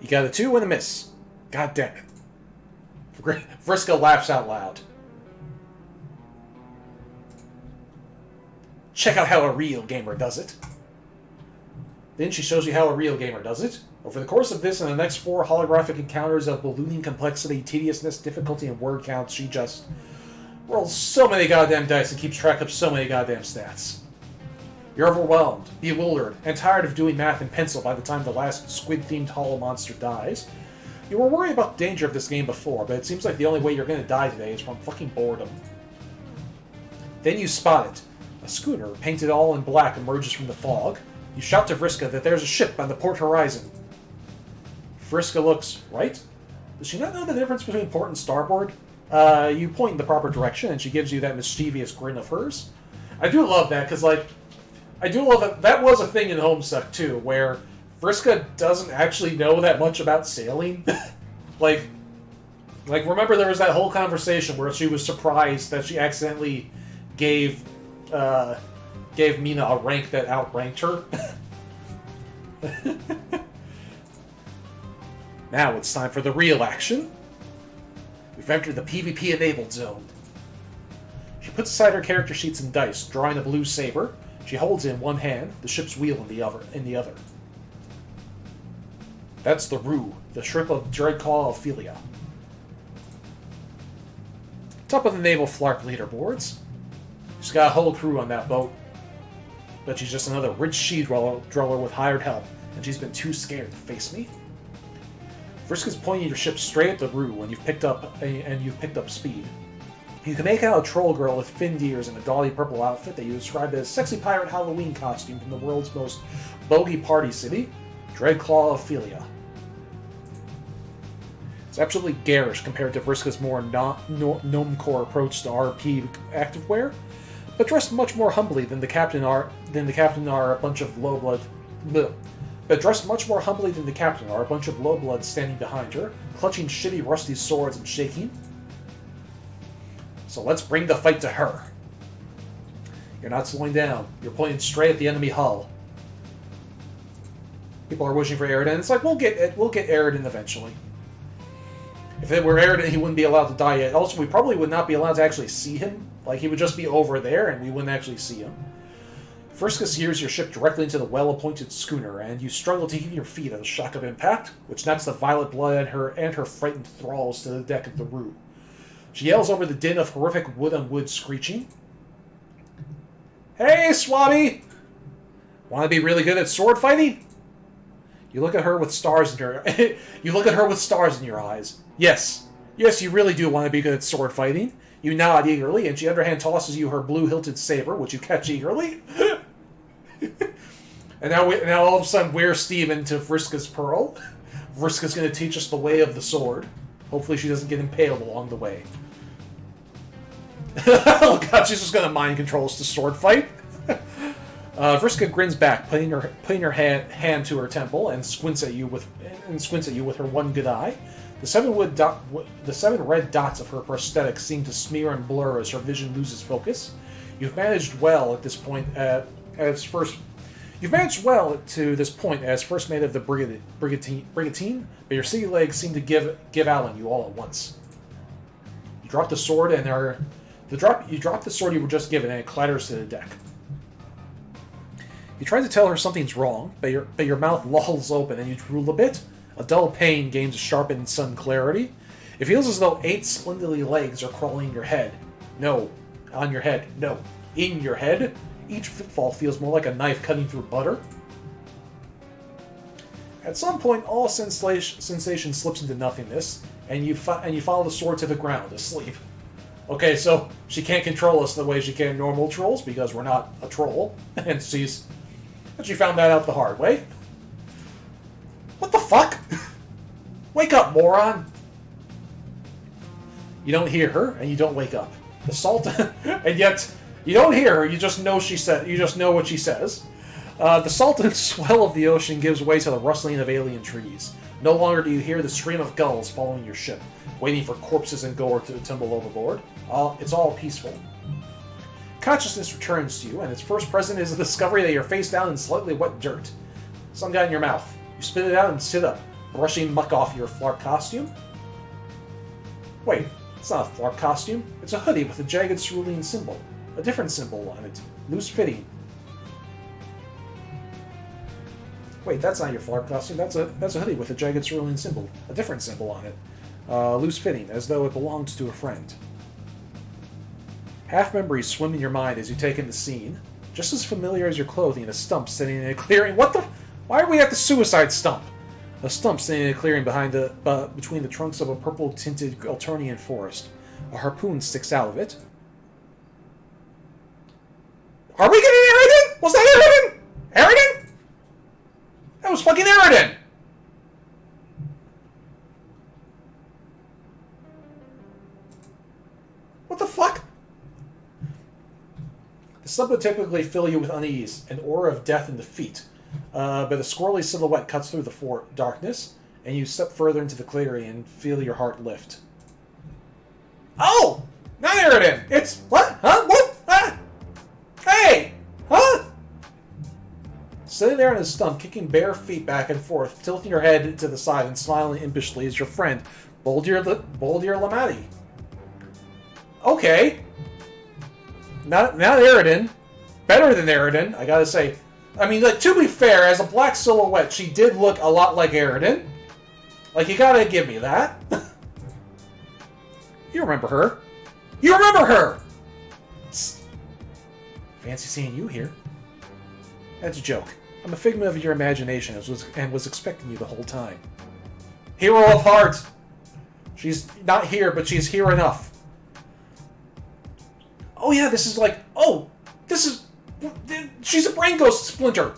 S1: You got a 2 and a miss. God damn it. Vriska laughs out loud. Check out how a real gamer does it. Then she shows you how a real gamer does it. Over the course of this and the next 4 holographic encounters of ballooning complexity, tediousness, difficulty, and word counts, she just rolls so many goddamn dice and keeps track of so many goddamn stats. You're overwhelmed, bewildered, and tired of doing math in pencil by the time the last squid-themed hollow monster dies. You were worried about the danger of this game before, but it seems like the only way you're going to die today is from fucking boredom. Then you spot it. A schooner, painted all in black, emerges from the fog. You shout to Vriska that there's a ship on the port horizon. Vriska looks right. Does she not know the difference between port and starboard? You point in the proper direction, and she gives you that mischievous grin of hers. I do love that, because, like, I do love that. That was a thing in Homestuck, too, where Vriska doesn't actually know that much about sailing. like, remember there was that whole conversation where she was surprised that she accidentally gave Mina a rank that outranked her. Now it's time for the real action. We've entered the PvP-enabled zone. She puts aside her character sheets and dice, drawing a blue saber. She holds it in one hand, the ship's wheel in the other. That's the Rue, the ship of Dreadclaw Ophelia. Top of the naval flark leaderboards. She's got a whole crew on that boat. But she's just another rich she-dweller with hired help, and she's been too scared to face me. Vriska's pointing your ship straight at the Rue, and you've picked up speed. You can make out a troll girl with finned ears and a gaudy purple outfit that you described as sexy pirate Halloween costume from the world's most bogey party city, Dreadclaw Ophelia. It's absolutely garish compared to Vriska's more gnome-core approach to RP activewear, but dressed much more humbly than the captain are a bunch of low-blood. But dressed much more humbly than the captain are a bunch of low-bloods standing behind her, clutching shitty rusty swords and shaking. So let's bring the fight to her. You're not slowing down. You're pointing straight at the enemy hull. People are wishing for Aridin. It's like, we'll get Aridin eventually. If it were Aridin, he wouldn't be allowed to die yet. Also, we probably would not be allowed to actually see him. Like, he would just be over there, and we wouldn't actually see him. Vriska steers your ship directly into the well-appointed schooner, and you struggle to keep your feet at the shock of impact, which knocks the violet blood and her frightened thralls to the deck of the Rue. She yells over the din of horrific wood-on-wood screeching. Hey, Swabby! Want to be really good at sword fighting? You look at her with stars in your eyes. Yes, you really do want to be good at sword fighting. You nod eagerly, and she underhand tosses you her blue-hilted saber, which you catch eagerly. And now all of a sudden we're Steve into Vriska's Pearl. Vriska's going to teach us the way of the sword. Hopefully she doesn't get impaled along the way. Oh god, she's just going to mind control us to sword fight. Vriska grins back, putting her hand to her temple, and squints at you with her one good eye. The 7 red dots of her prosthetic seem to smear and blur as her vision loses focus. You've managed well at this point You've managed well to this point as first mate of the brigantine, but your city legs seem to give out on you all at once. You drop the sword you drop the sword you were just given, and it clatters to the deck. You try to tell her something's wrong, but your mouth lolls open and you drool a bit. A dull pain gains a sharpened sun clarity. It feels as though 8 splendidly legs are crawling in your head. No. On your head. No. In your head. Each footfall feels more like a knife cutting through butter. At some point, all sensation slips into nothingness, and you follow the sword to the ground, asleep. Okay, so she can't control us the way she can normal trolls, because we're not a troll, and she found that out the hard way. What the fuck? Wake up, moron! You don't hear her, and you don't wake up. The salt, and yet you don't hear her. You just know You just know what she says. The salt and swell of the ocean gives way to the rustling of alien trees. No longer do you hear the scream of gulls following your ship, waiting for corpses and gore to tumble overboard. It's all peaceful. Consciousness returns to you, and its first present is the discovery that you're face down in slightly wet dirt. Some got in your mouth. You spit it out and sit up. brushing muck off your flark costume. Wait, it's not a flark costume. It's a hoodie with a jagged cerulean symbol. A different symbol on it. Loose fitting. Wait, that's not your flark costume. That's a hoodie with a jagged cerulean symbol. A different symbol on it. Loose fitting, as though it belonged to a friend. Half memories swim in your mind as you take in the scene. Just as familiar as your clothing, a stump sitting in a clearing. What the? Why are we at the suicide stump? A stump sitting in a clearing between the trunks of a purple-tinted Alternian forest. A harpoon sticks out of it. Are we getting Aridin? Was that Aridin? Aridin? That was fucking Aridin! What the fuck? The stump would typically fill you with unease, an aura of death and defeat. But a squirrely silhouette cuts through the darkness, and you step further into the clearing and feel your heart lift. Oh! Not Aridin! It's... What? Huh? What? Ah! Hey! Huh? Sitting there on his stump, kicking bare feet back and forth, tilting your head to the side and smiling impishly is your friend, Boldir Lamati. Okay. Not Aridin. Better than Aridin, I gotta say. I mean, like, to be fair, as a black silhouette, she did look a lot like Aridin. Like, you gotta give me that. You remember her. You remember her! Fancy seeing you here. That's a joke. I'm a figment of your imagination and was expecting you the whole time. Hero of heart! She's not here, but she's here enough. Oh yeah, this is like... Oh! This is... She's a Brain Ghost Splinter!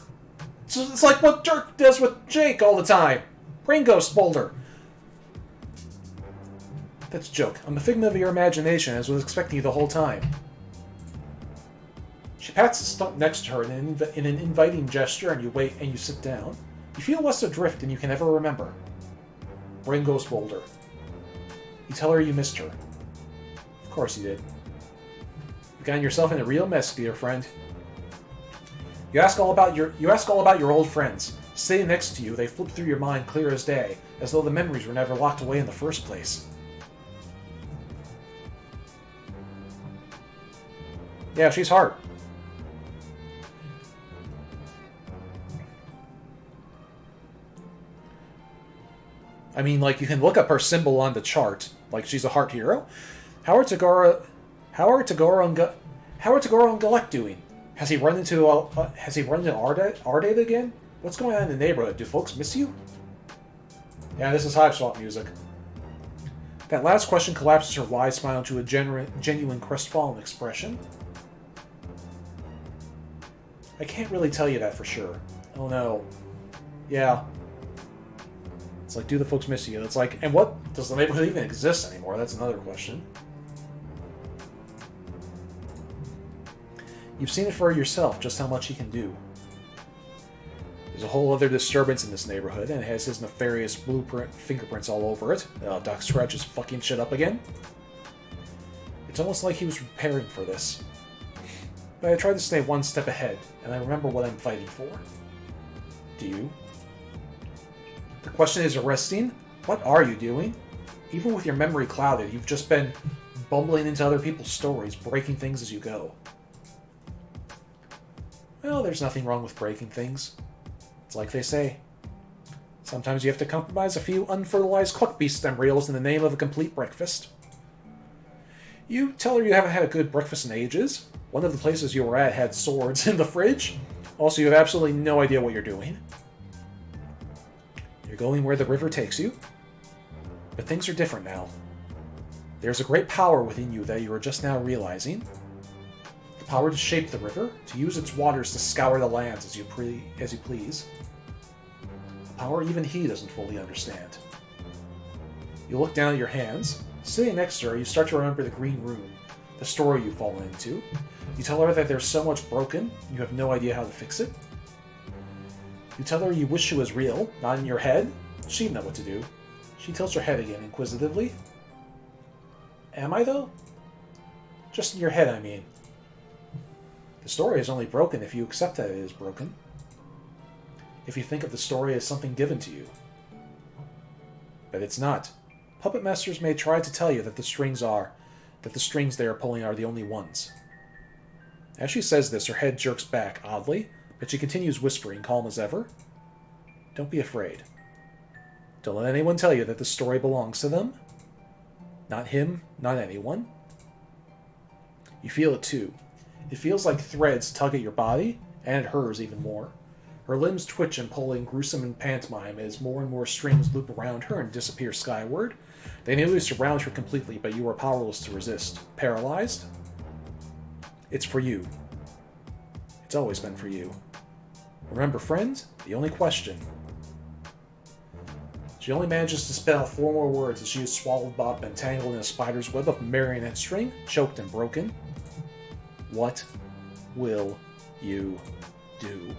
S1: So it's like what Dirk does with Jake all the time. Brain Ghost Boulder. That's a joke. I'm a figment of your imagination, as was expecting you the whole time. She pats the stump next to her in an inviting gesture, and you wait and you sit down. You feel less adrift than you can ever remember. Brain Ghost Boulder. You tell her you missed her. Of course you did. You've gotten yourself in a real mess, dear friend. You ask all about your old friends. Sitting next to you, they flip through your mind clear as day, as though the memories were never locked away in the first place. Yeah, she's hard. I mean, like, you can look up her symbol on the chart. Like, she's a heart hero. How are Tagora and Galek doing? Has he run into Ardate again? What's going on in the neighborhood? Do folks miss you? Yeah, this is Hive Swap music. That last question collapses her wide smile into a genuine crestfallen expression. I can't really tell you that for sure. Oh no. Yeah. It's like, do the folks miss you? It's like, and what? Does the neighborhood even exist anymore? That's another question. You've seen it for yourself, just how much he can do. There's a whole other disturbance in this neighborhood, and it has his nefarious fingerprints all over it. Doc Scratch is fucking shit up again. It's almost like he was preparing for this. But I try to stay one step ahead, and I remember what I'm fighting for. Do you? The question is arresting. What are you doing? Even with your memory clouded, you've just been bumbling into other people's stories, breaking things as you go. Well, there's nothing wrong with breaking things. It's like they say. Sometimes you have to compromise a few unfertilized cluck beast embryos in the name of a complete breakfast. You tell her you haven't had a good breakfast in ages. One of the places you were at had swords in the fridge. Also, you have absolutely no idea what you're doing. You're going where the river takes you. But things are different now. There's a great power within you that you are just now realizing. The power to shape the river, to use its waters to scour the lands as you please. A power even he doesn't fully understand. You look down at your hands. Sitting next to her, you start to remember the green room, the story you've fallen into. You tell her that there's so much broken, you have no idea how to fix it. You tell her you wish it was real, not in your head. She'd know what to do. She tilts her head again, inquisitively. Am I, though? Just in your head, I mean. The story is only broken if you accept that it is broken. If you think of the story as something given to you. But it's not. Puppet masters may try to tell you that the strings they are pulling are the only ones. As she says this, her head jerks back oddly, but she continues whispering, calm as ever. Don't be afraid. Don't let anyone tell you that the story belongs to them. Not him, not anyone. You feel it too. It feels like threads tug at your body, and at hers even more. Her limbs twitch and pull in gruesome and pantomime as more and more strings loop around her and disappear skyward. They nearly surround her completely, but you are powerless to resist. Paralyzed? It's for you. It's always been for you. Remember, friend, the only question. She only manages to spit out 4 more words as she is swallowed up and tangled in a spider's web of marionette string, choked and broken. What will you do?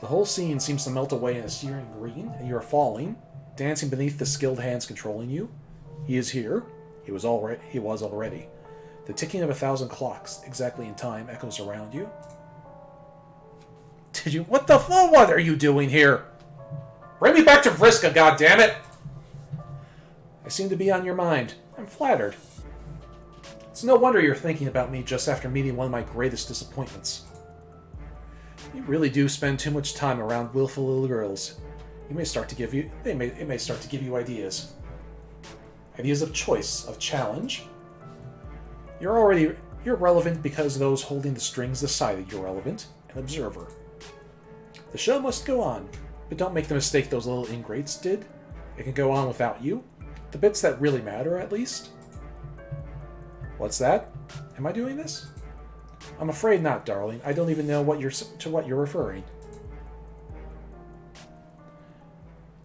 S1: The whole scene seems to melt away in a searing green, and you are falling, dancing beneath the skilled hands controlling you. He is here. He was already. The ticking of 1,000 clocks, exactly in time, echoes around you. What are you doing here? Bring me back to Vriska, goddammit! I seem to be on your mind. I'm flattered. It's no wonder you're thinking about me just after meeting one of my greatest disappointments. You really do spend too much time around willful little girls. It may start to give you ideas. Ideas of choice, of challenge. You're relevant because those holding the strings decided you're relevant, an observer. The show must go on, but don't make the mistake those little ingrates did. It can go on without you. The bits that really matter, at least. What's that? Am I doing this? I'm afraid not, darling. I don't even know what you're referring.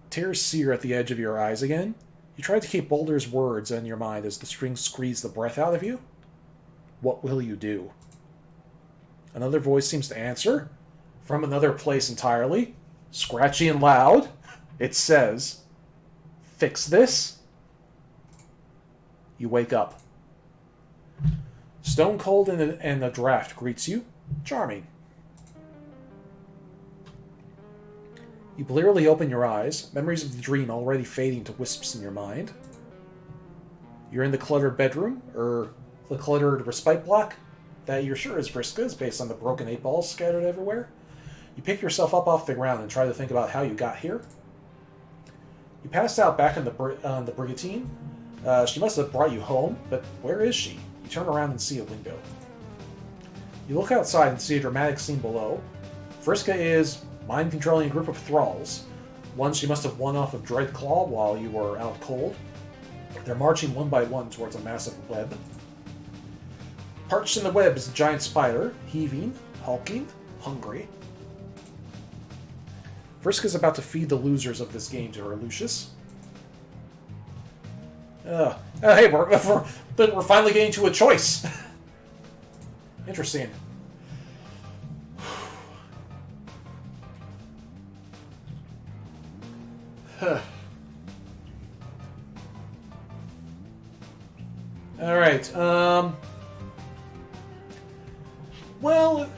S1: Tears sear at the edge of your eyes again. You try to keep Boulder's words in your mind as the strings squeeze the breath out of you. What will you do? Another voice seems to answer, from another place entirely, scratchy and loud. It says, "Fix this." You wake up. Stone cold and the draft greets you. Charming. You blearily open your eyes, memories of the dream already fading to wisps in your mind. You're in the cluttered bedroom, or the cluttered respite block, that you're sure is Vriska's based on the broken 8 balls scattered everywhere. You pick yourself up off the ground and try to think about how you got here. You passed out back on the brigantine. She must have brought you home, but where is she? You turn around and see a window. You look outside and see a dramatic scene below. Vriska is mind-controlling a group of thralls. One she must have won off of Dreadclaw while you were out cold. They're marching one by one towards a massive web. Perched in the web is a giant spider, heaving, hulking, hungry. Vriska's about to feed the losers of this game to her Lucius. Hey, we're finally getting to a choice. Interesting. All right. Well,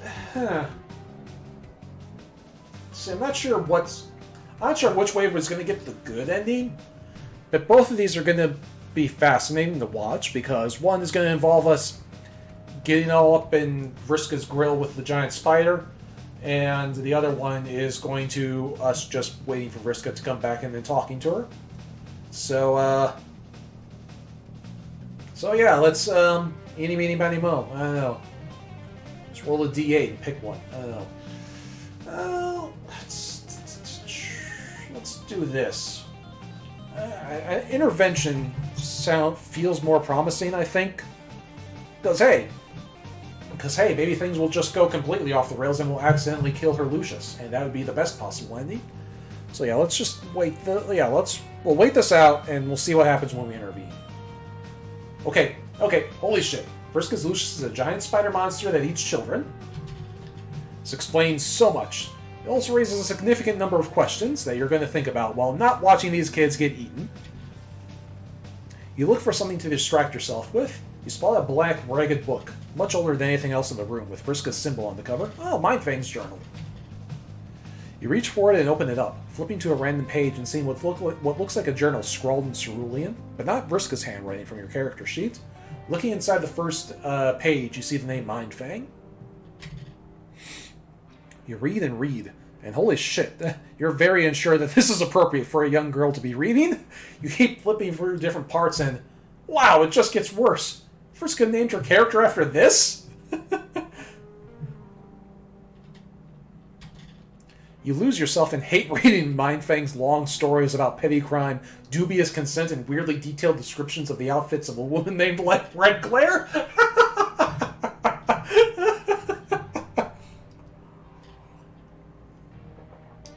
S1: see, I'm not sure which way was going to get the good ending, but both of these are going to be fascinating to watch because one is going to involve us getting all up in Vriska's grill with the giant spider, and the other one is going to us just waiting for Vriska to come back and then talking to her. So yeah, let's eeny, meeny, miny, moe. I don't know. Let's roll a d8 and pick one. I don't know. Let's do this. Intervention feels more promising, I think. Because hey, maybe things will just go completely off the rails and we'll accidentally kill her Lucius, and that would be the best possible ending. So yeah, let's just wait. We'll wait this out and we'll see what happens when we intervene. Okay. Holy shit! Vriska's Lucius is a giant spider monster that eats children. This explains so much. It also raises a significant number of questions that you're going to think about while not watching these kids get eaten. You look for something to distract yourself with. You spot a black, ragged book, much older than anything else in the room, with Vriska's symbol on the cover. Oh, Mindfane's journal. You reach for it and open it up, flipping to a random page and seeing what looks like a journal scrawled in cerulean, but not Vriska's handwriting from your character sheet. Looking inside the first page, you see the name Mindfang. You read and read, and holy shit, you're very unsure that this is appropriate for a young girl to be reading. You keep flipping through different parts and, wow, it just gets worse. Vriska named her character after this? You lose yourself and hate reading Mindfang's long stories about petty crime, dubious consent, and weirdly detailed descriptions of the outfits of a woman named Red Glare?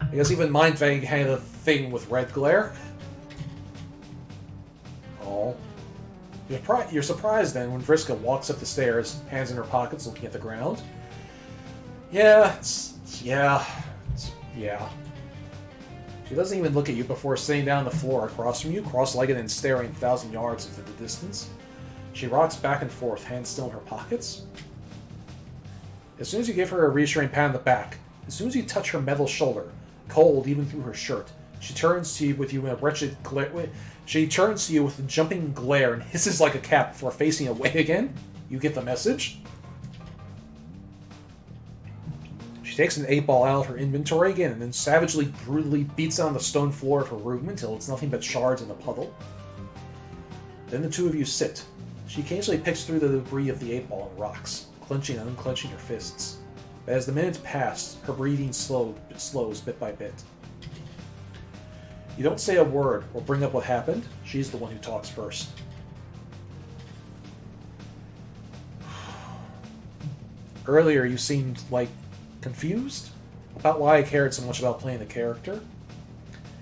S1: I guess even Mindfang had a thing with Red Glare. Oh. You're surprised then when Vriska walks up the stairs, hands in her pockets, looking at the ground. Yeah. She doesn't even look at you before sitting down on the floor across from you, cross-legged and staring 1,000 yards into the distance. She rocks back and forth, hands still in her pockets. As soon as you give her a reassuring pat on the back, as soon as you touch her metal shoulder, cold even through her shirt, she turns to you with a wretched glare. She turns to you with a jumping glare and hisses like a cat before facing away again. You get the message. She takes an 8-ball out of her inventory again and then savagely, brutally beats on the stone floor of her room until it's nothing but shards in a puddle. Then the two of you sit. She occasionally picks through the debris of the 8-ball and rocks, clenching and unclenching her fists. But as the minutes pass, her breathing slows bit by bit. You don't say a word or bring up what happened. She's the one who talks first. Earlier you seemed, confused about why I cared so much about playing the character.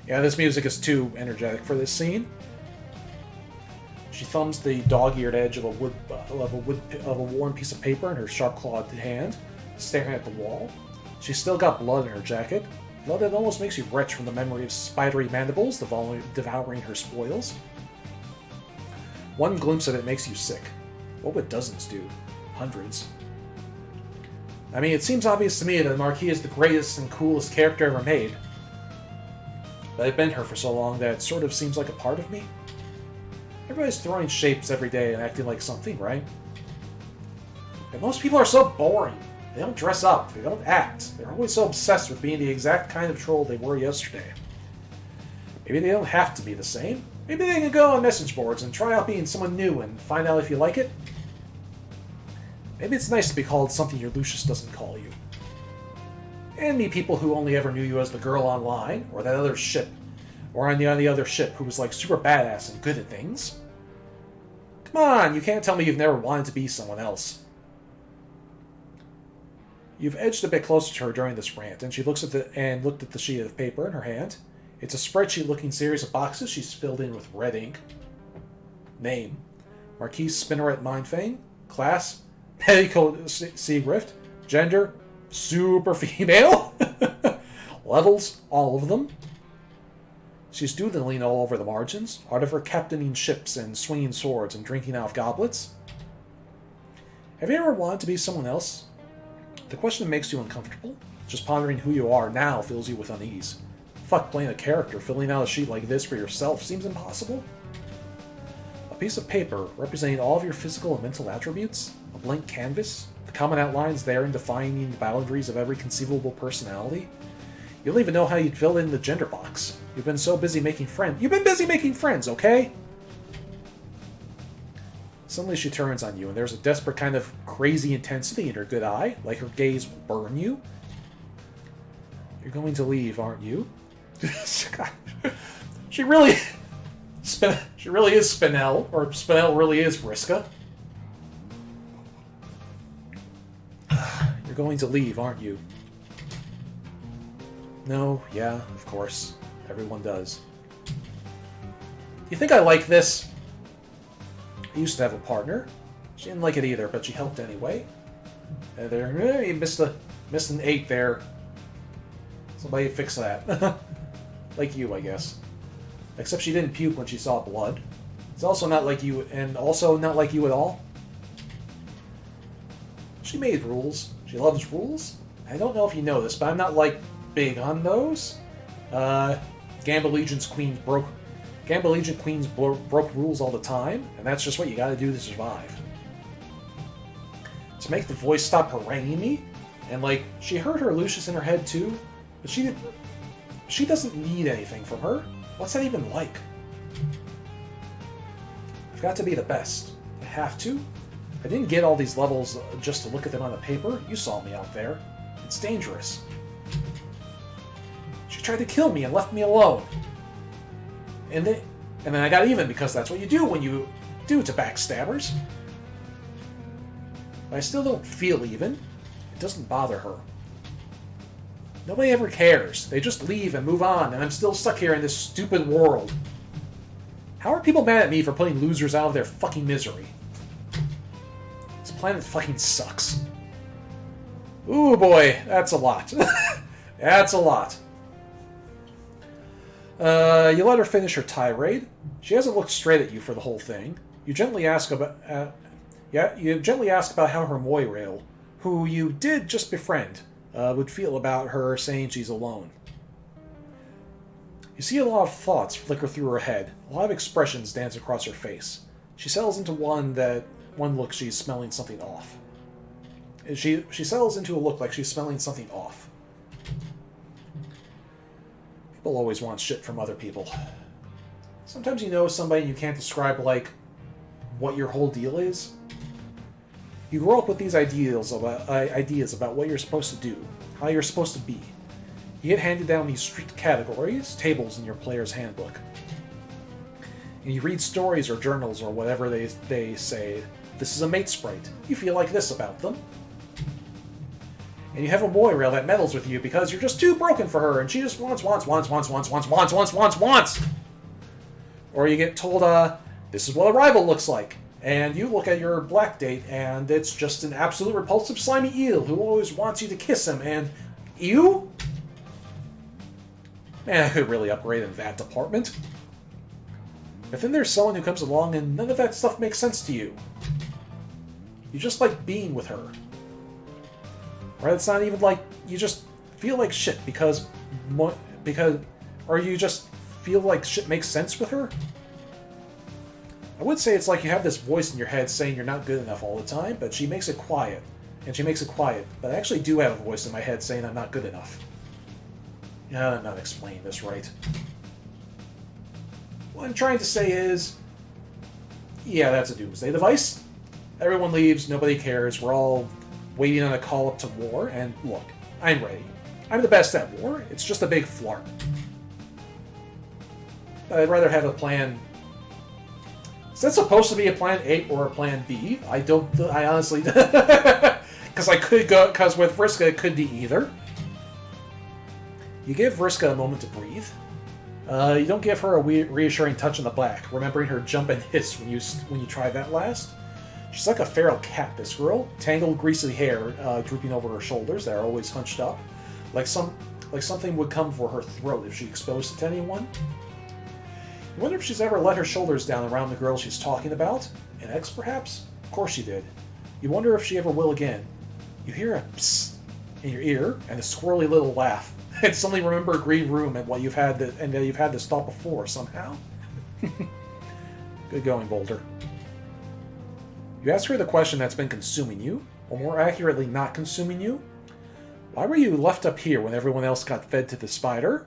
S1: Yeah, this music is too energetic for this scene. She thumbs the dog-eared edge of a worn piece of paper in her sharp-clawed hand, staring at the wall. She's still got blood in her jacket, blood that almost makes you retch from the memory of spidery mandibles devouring her spoils. One glimpse of it makes you sick. What would dozens do? Hundreds. I mean, it seems obvious to me that the Marquis is the greatest and coolest character ever made. But I've been her for so long that it sort of seems like a part of me. Everybody's throwing shapes every day and acting like something, right? And most people are so boring. They don't dress up, they don't act. They're always so obsessed with being the exact kind of troll they were yesterday. Maybe they don't have to be the same. Maybe they can go on message boards and try out being someone new and find out if you like it. Maybe it's nice to be called something your Lucius doesn't call you. And meet people who only ever knew you as the girl online, or that other ship, or on the other ship who was super badass and good at things. Come on, you can't tell me you've never wanted to be someone else. You've edged a bit closer to her during this rant, and she looked at the sheet of paper in her hand. It's a spreadsheet-looking series of boxes she's filled in with red ink. Name: Marquis Spinneret Mindfang. Class: Petticoat Seagrift. Gender: super female. Levels: all of them. She's doodling all over the margins, art of her captaining ships and swinging swords and drinking out of goblets. Have you ever wanted to be someone else? The question makes you uncomfortable. Just pondering who you are now fills you with unease. Fuck playing a character, filling out a sheet like this for yourself seems impossible. A piece of paper representing all of your physical and mental attributes, a blank canvas, the common outlines there and defining the boundaries of every conceivable personality. You don't even know how you'd fill in the gender box. You've been so busy making friends. You've been busy making friends, okay? Suddenly she turns on you, and there's a desperate kind of crazy intensity in her good eye, like her gaze will burn you. You're going to leave, aren't you? She really is Spinel, or Spinel really is Vriska. You're going to leave, aren't you? No, yeah, of course. Everyone does. You think I like this? I used to have a partner. She didn't like it either, but she helped anyway. You missed an 8 there. Somebody fix that. Like you, I guess. Except she didn't puke when she saw blood. It's also not like you, and also not like you at all. She made rules. She loves rules. I don't know if you know this, but I'm not like big on those. Gambit Legion's queens broke rules all the time, and that's just what you gotta do to survive. To make the voice stop haranguing me, and like, she heard her Lucius in her head too, but she doesn't need anything from her. What's that even like? I've got to be the best. I have to. I didn't get all these levels just to look at them on the paper. You saw me out there. It's dangerous. She tried to kill me and left me alone. And then I got even, because that's what you do when you do to backstabbers. But I still don't feel even. It doesn't bother her. Nobody ever cares. They just leave and move on, and I'm still stuck here in this stupid world. How are people mad at me for putting losers out of their fucking misery? This planet fucking sucks. Ooh boy, that's a lot. That's a lot. You let her finish her tirade. She hasn't looked straight at you for the whole thing. You gently ask about how her Moirail, who you did just befriend, would feel about her saying she's alone. You see a lot of thoughts flicker through her head. A lot of expressions dance across her face. She settles into one look she's smelling something off. She settles into a look like she's smelling something off. People always want shit from other people. Sometimes you know somebody and you can't describe, like, what your whole deal is. You grow up with these ideas about what you're supposed to do, how you're supposed to be. You get handed down these strict categories, tables in your player's handbook. And you read stories or journals or whatever they say, this is a mate sprite. You feel like this about them. And you have a Moirail that meddles with you because you're just too broken for her and she just wants. Or you get told, this is what a rival looks like. And you look at your black date and it's just an absolute repulsive slimy eel who always wants you to kiss him and... Ew? Man, I could really upgrade in that department. But then there's someone who comes along and none of that stuff makes sense to you. You just like being with her. Or it's not even like you just feel like shit or you just feel like shit makes sense with her. I would say it's like you have this voice in your head saying you're not good enough all the time, but she makes it quiet. And she makes it quiet. But I actually do have a voice in my head saying I'm not good enough. Yeah, I'm not explaining this right. What I'm trying to say is... Yeah, that's a doomsday device. Everyone leaves, nobody cares, we're all waiting on a call up to war, and look, I'm ready. I'm the best at war, it's just a big flarp. But I'd rather have a plan... Is that supposed to be a plan A or a plan B? I honestly... Because with Vriska it could be either. You give Vriska a moment to breathe. You don't give her a reassuring touch on the back, remembering her jump and hiss when you tried that last. She's like a feral cat, this girl. Tangled, greasy hair drooping over her shoulders that are always hunched up, like something would come for her throat if she exposed it to anyone. You wonder if she's ever let her shoulders down around the girl she's talking about? An ex, perhaps? Of course she did. You wonder if she ever will again. You hear a psst in your ear and a squirrely little laugh, and suddenly remember a green room and you've had this thought before somehow. Good going, Boulder. You ask her the question that's been consuming you, or more accurately, not consuming you. Why were you left up here when everyone else got fed to the spider?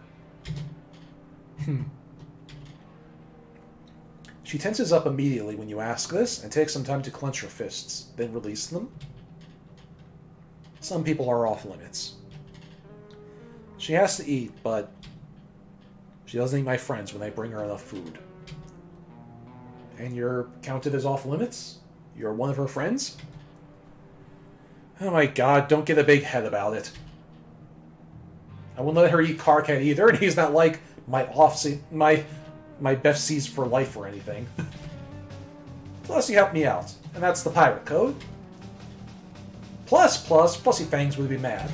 S1: She tenses up immediately when you ask this, and takes some time to clench her fists, then release them. Some people are off limits. She has to eat, but she doesn't eat my friends when they bring her enough food. And you're counted as off limits? You're one of her friends? Oh my god, don't get a big head about it. I won't let her eat Karkat either, and he's not like my best sees for life or anything. Plus, you helped me out, and that's the pirate code. Plus, Fussy Fangs would be mad.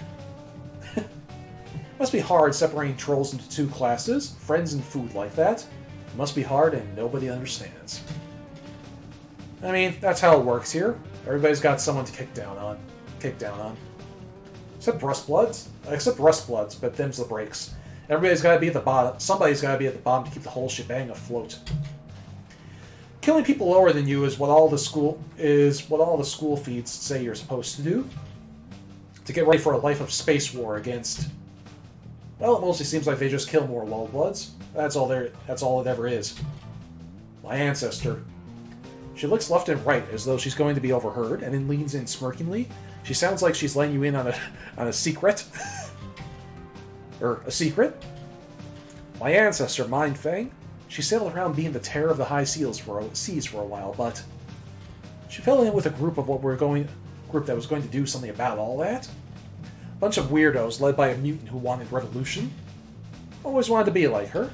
S1: Must be hard separating trolls into two classes, friends and food like that. It must be hard and nobody understands. I mean, that's how it works here. Everybody's got someone to kick down on. Except Rustbloods, but them's the breaks. Everybody's got to be at the bottom. Somebody's got to be at the bottom to keep the whole shebang afloat. Killing people lower than you is what all the school feeds say you're supposed to do. To get ready for a life of space war against. Well, it mostly seems like they just kill more lowbloods. That's all it ever is. My ancestor. She looks left and right as though she's going to be overheard, and then leans in smirkingly. She sounds like she's letting you in on a secret. Or a secret. My ancestor, Mind Fang. She sailed around being the terror of the high seas for a while, but she fell in with a group that was going to do something about all that. A bunch of weirdos led by a mutant who wanted revolution. Always wanted to be like her.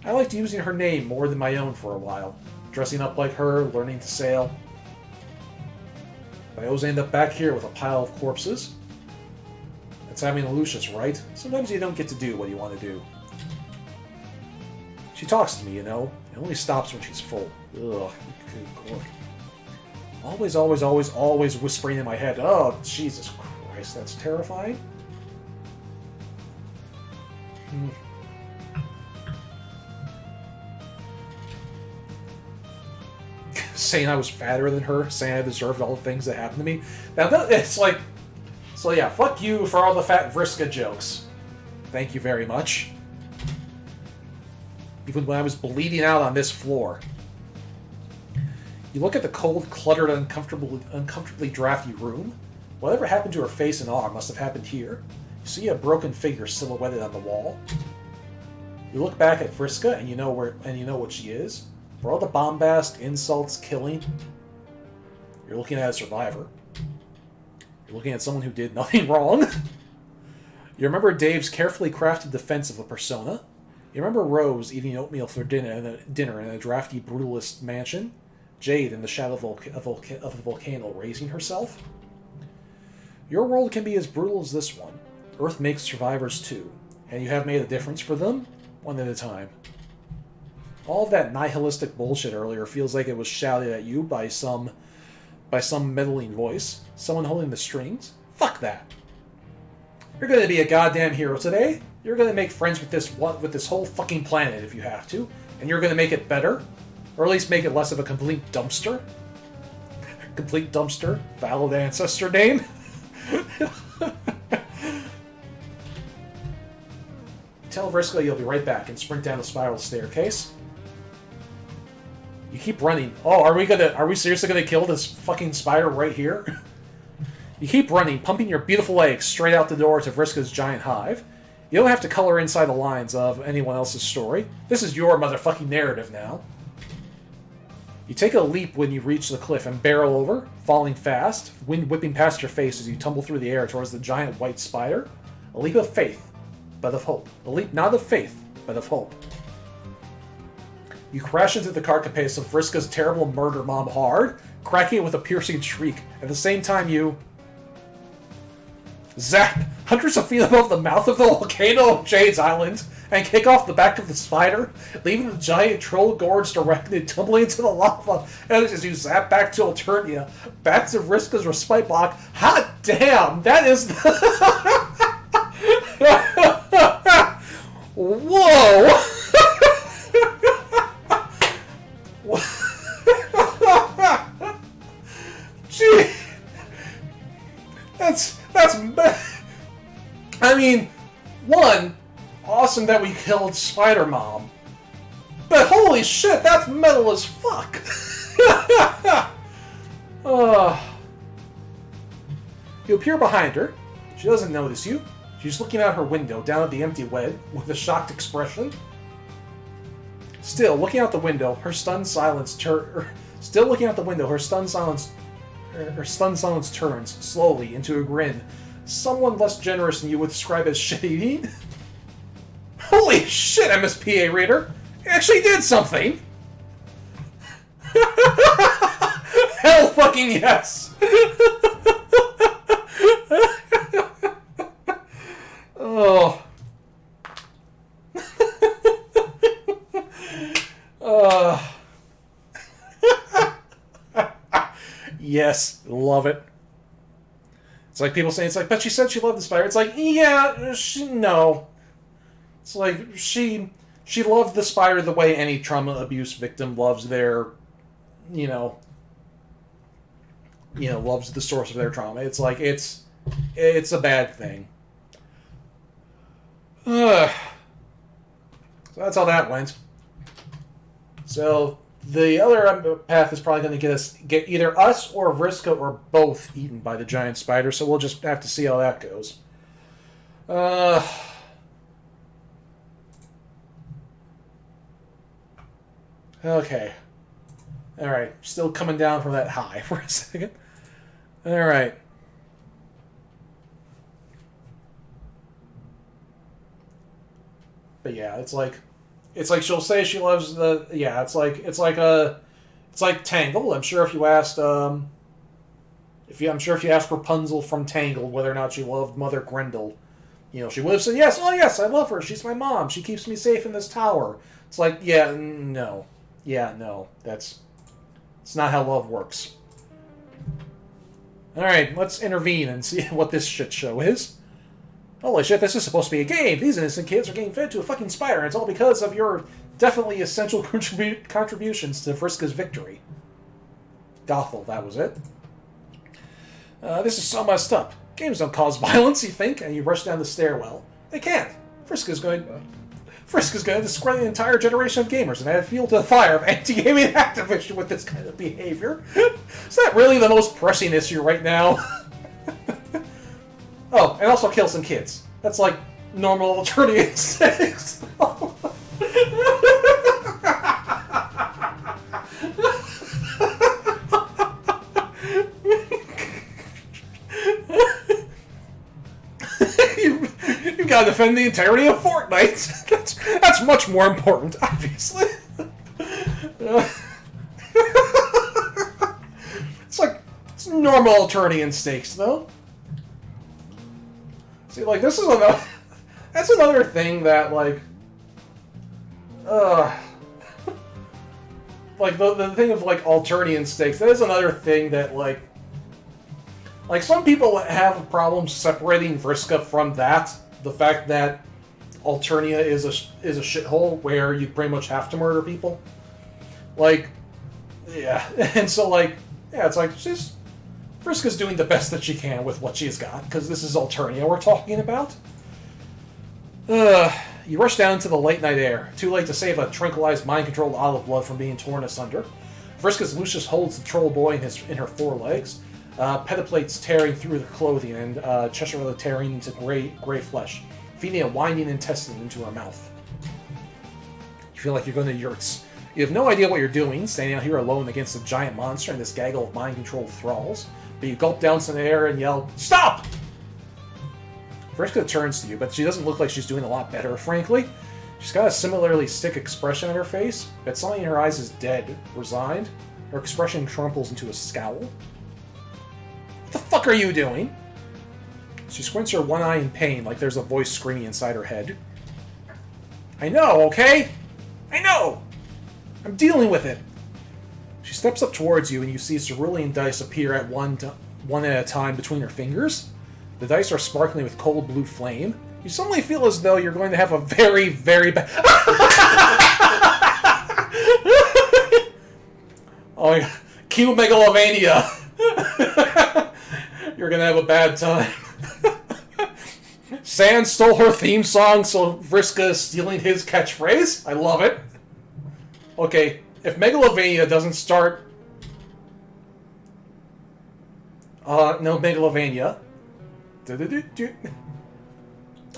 S1: I liked using her name more than my own for a while. Dressing up like her, learning to sail. I always end up back here with a pile of corpses. That's having a Lucius, right? Sometimes you don't get to do what you want to do. She talks to me, you know. It only stops when she's full. Ugh, good God. Always whispering in my head, oh, Jesus Christ, that's terrifying. Saying I was fatter than her, saying I deserved all the things that happened to me. Now, it's like... So yeah, fuck you for all the fat Vriska jokes. Thank you very much. Even when I was bleeding out on this floor. You look at the cold, cluttered, uncomfortably drafty room. Whatever happened to her face and arm must have happened here. You see a broken figure silhouetted on the wall. You look back at Vriska and you know what she is. For all the bombast, insults, killing, you're looking at a survivor. You're looking at someone who did nothing wrong. You remember Dave's carefully crafted defense of a persona. You remember Rose eating oatmeal for dinner in a drafty brutalist mansion. Jade in the shadow of the volcano raising herself. Your world can be as brutal as this one. Earth makes survivors too, and you have made a difference for them, one at a time. All of that nihilistic bullshit earlier feels like it was shouted at you by some meddling voice, someone holding the strings. Fuck that. You're going to be a goddamn hero today. You're going to make friends with this whole fucking planet if you have to, and you're going to make it better, or at least make it less of a complete dumpster. Complete dumpster, valid ancestor name. Tell Vriska you'll be right back and sprint down the spiral staircase. You keep running. Oh, are we seriously gonna kill this fucking spider right here? You keep running, pumping your beautiful legs straight out the door to Vriska's giant hive. You don't have to color inside the lines of anyone else's story. This is your motherfucking narrative now. You take a leap when you reach the cliff and barrel over, falling fast, wind whipping past your face as you tumble through the air towards the giant white spider. A leap of faith, but of hope. A leap not of faith, but of hope. You crash into the carcapes of Vriska's terrible murder mom hard, cracking it with a piercing shriek. At the same time, you zap hundreds of feet above the mouth of the volcano of Jade's Island and kick off the back of the spider, leaving the giant troll gorge directly tumbling into the lava. And as you zap back to Alternia, back to Vriska's respite block. Hot damn! That is... Whoa! Gee, that's. I mean, one, awesome that we killed Spider Mom, but holy shit, that's metal as fuck. You appear behind her. She doesn't notice you. She's looking out her window down at the empty wed with a shocked expression. Still looking out the window, her stunned silence turns slowly into a grin. Someone less generous than you would describe as shit-eating. Holy shit, MSPA reader! It actually did something! Hell fucking yes! Oh. Yes, love it. It's like people saying, it's like, but she said she loved the spider. It's like, yeah, no. It's like, she loved the spider the way any trauma abuse victim loves their, loves the source of their trauma. It's like, it's a bad thing. So that's how that went. So the other path is probably going to get either us or Vriska or both eaten by the giant spider. So we'll just have to see how that goes. Okay. Alright. Still coming down from that high for a second. Alright. But yeah, it's like she'll say she loves the... Yeah, it's like Tangled. I'm sure if you asked... I'm sure if you asked Rapunzel from Tangled whether or not she loved Mother Grendel, she would have said, yes, oh yes, I love her. She's my mom. She keeps me safe in this tower. It's like, yeah, no. Yeah, no. It's not how love works. Alright, let's intervene and see what this shit show is. Holy shit, this is supposed to be a game. These innocent kids are getting fed to a fucking spider, and it's all because of your definitely essential contributions to Vriska's victory. Gothel, that was it. This is so messed up. Games don't cause violence, you think, and you rush down the stairwell. They can't. Vriska's going to destroy the entire generation of gamers and add fuel to the fire of anti-gaming activism with this kind of behavior. Is that really the most pressing issue right now? Oh, and also kill some kids. That's like normal alternative instincts. You've got to defend the integrity of Fortnite. That's much more important, obviously. It's normal alternative instincts, though. See, like, this is another... That's another thing that, like... like, the thing of, like, alternative instincts, that is another thing that, like... Like, some people have problems separating Vriska from that. The fact that Alternia is a shithole where you pretty much have to murder people. Like, yeah. And so, like, yeah, it's like, Vriska's doing the best that she can with what she's got, because this is Alternia we're talking about. You rush down into the late night air, too late to save a tranquilized, mind-controlled olive blood from being torn asunder. Vriska's Lucius holds the troll boy in her forelegs, pediplates tearing through their clothing, and Cheshire tearing into gray flesh, feeding a winding intestine into her mouth. You feel like you're going to yurts. You have no idea what you're doing, standing out here alone against a giant monster and this gaggle of mind-controlled thralls, but you gulp down some air and yell, "Stop!" Vriska turns to you, but she doesn't look like she's doing a lot better, frankly. She's got a similarly sick expression on her face, but something in her eyes is dead, resigned. Her expression crumples into a scowl. What the fuck are you doing? She squints her one eye in pain, like there's a voice screaming inside her head. I know, okay? I know! I'm dealing with it! She steps up towards you, and you see cerulean dice appear at one at a time between her fingers. The dice are sparkling with cold blue flame. You suddenly feel as though you're going to have a very, very bad... Oh my god. Cue Megalovania! You're gonna have a bad time. Sans stole her theme song, so Vriska is stealing his catchphrase. I love it. Okay, if Megalovania doesn't start... no Megalovania.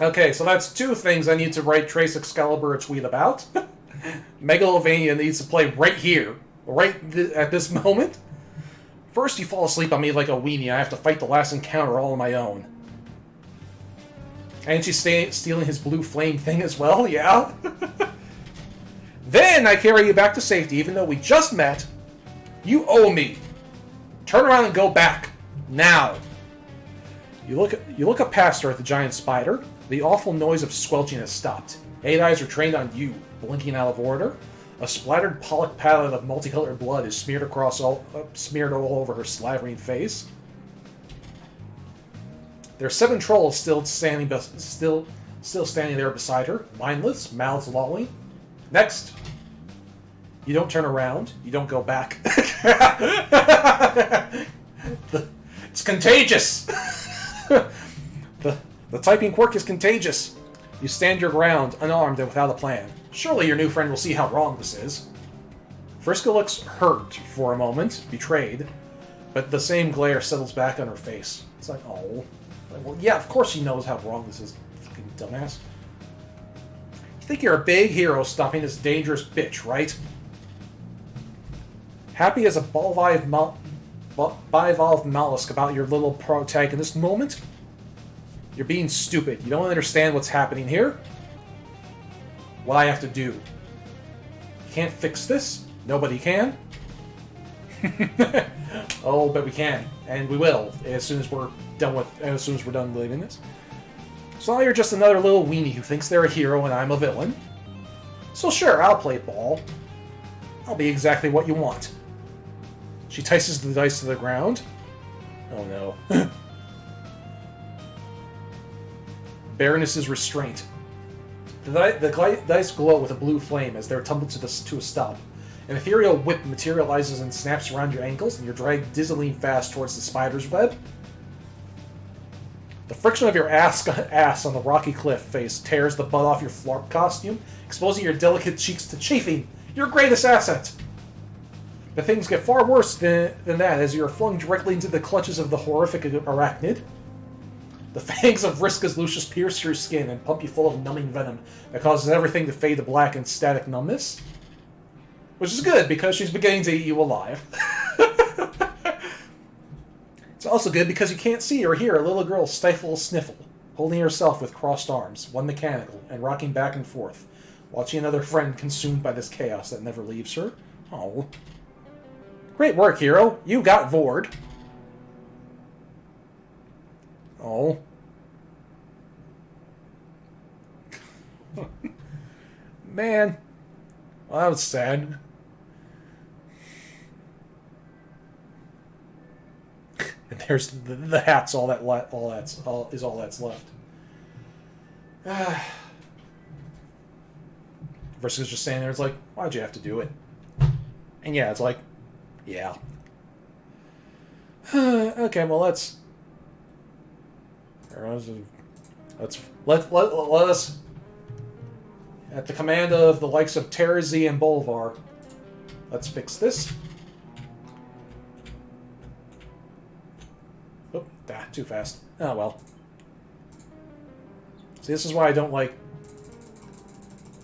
S1: Okay, so that's two things I need to write Trace Excalibur a tweet about. Megalovania needs to play right here. At this moment. First, you fall asleep on me like a weenie. I have to fight the last encounter all on my own. And she's stealing his blue flame thing as well, yeah? Then I carry you back to safety, even though we just met. You owe me. Turn around and go back. Now. You look up past her at the giant spider. The awful noise of squelching has stopped. 8 eyes are trained on you, blinking out of order. A splattered Pollock palette of multicolored blood is smeared all over her slavering face. There are 7 trolls still standing there beside her, mindless, mouths lolling. Next. You don't turn around. You don't go back. It's contagious! The typing quirk is contagious. You stand your ground, unarmed and without a plan. Surely your new friend will see how wrong this is. Vriska looks hurt for a moment, betrayed, but the same glare settles back on her face. It's like, oh. Like, well, yeah, of course she knows how wrong this is, fucking dumbass. You think you're a big hero stopping this dangerous bitch, right? Happy as a bivalve mollusk about your little protagonist moment? You're being stupid. You don't understand what's happening here? What I have to do. You can't fix this? Nobody can? Oh, but we can. And we will, as soon as we're done living this. So now you're just another little weenie who thinks they're a hero and I'm a villain. So sure, I'll play ball. I'll be exactly what you want. She tices the dice to the ground. Oh no. Baroness's restraint. The dice glow with a blue flame as they're tumbled to a stop. An ethereal whip materializes and snaps around your ankles, and you're dragged dizzily fast towards the spider's web. The friction of your ass on the rocky cliff face tears the butt off your flarp costume, exposing your delicate cheeks to chafing, your greatest asset. But things get far worse than that as you're flung directly into the clutches of the horrific arachnid. The fangs of Vriska's Lucius pierce your skin and pump you full of numbing venom that causes everything to fade to black in static numbness. Which is good, because she's beginning to eat you alive. It's also good because you can't see or hear a little girl stifle a sniffle, holding herself with crossed arms, one mechanical, and rocking back and forth, watching another friend consumed by this chaos that never leaves her. Oh. Great work, hero. You got Vord. Oh. Man. Well, that was sad. And there's the hats. All that's left. Vriska's just standing there. It's like, why'd you have to do it? And yeah, it's like, yeah. Okay, well let us, at the command of the likes of Terezi and Bolvar, let's fix this. Oh, too fast. Oh well. See, this is why I don't like.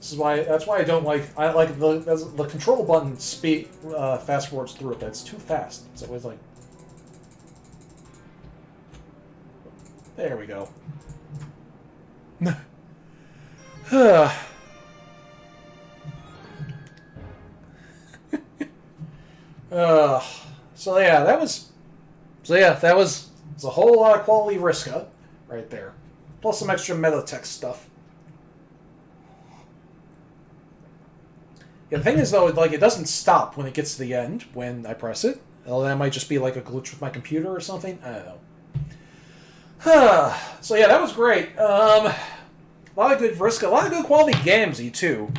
S1: That's why I don't like. I like the control button fast forwards through it. That's too fast. It's always like. There we go. So yeah, that was a whole lot of quality Vriska right there, plus some extra meta text stuff. Yeah, the thing is though, like it doesn't stop when it gets to the end when I press it. Well, that might just be like a glitch with my computer or something. I don't know. So yeah, that was great. A lot of good Vriska, a lot of good quality Gamzee too.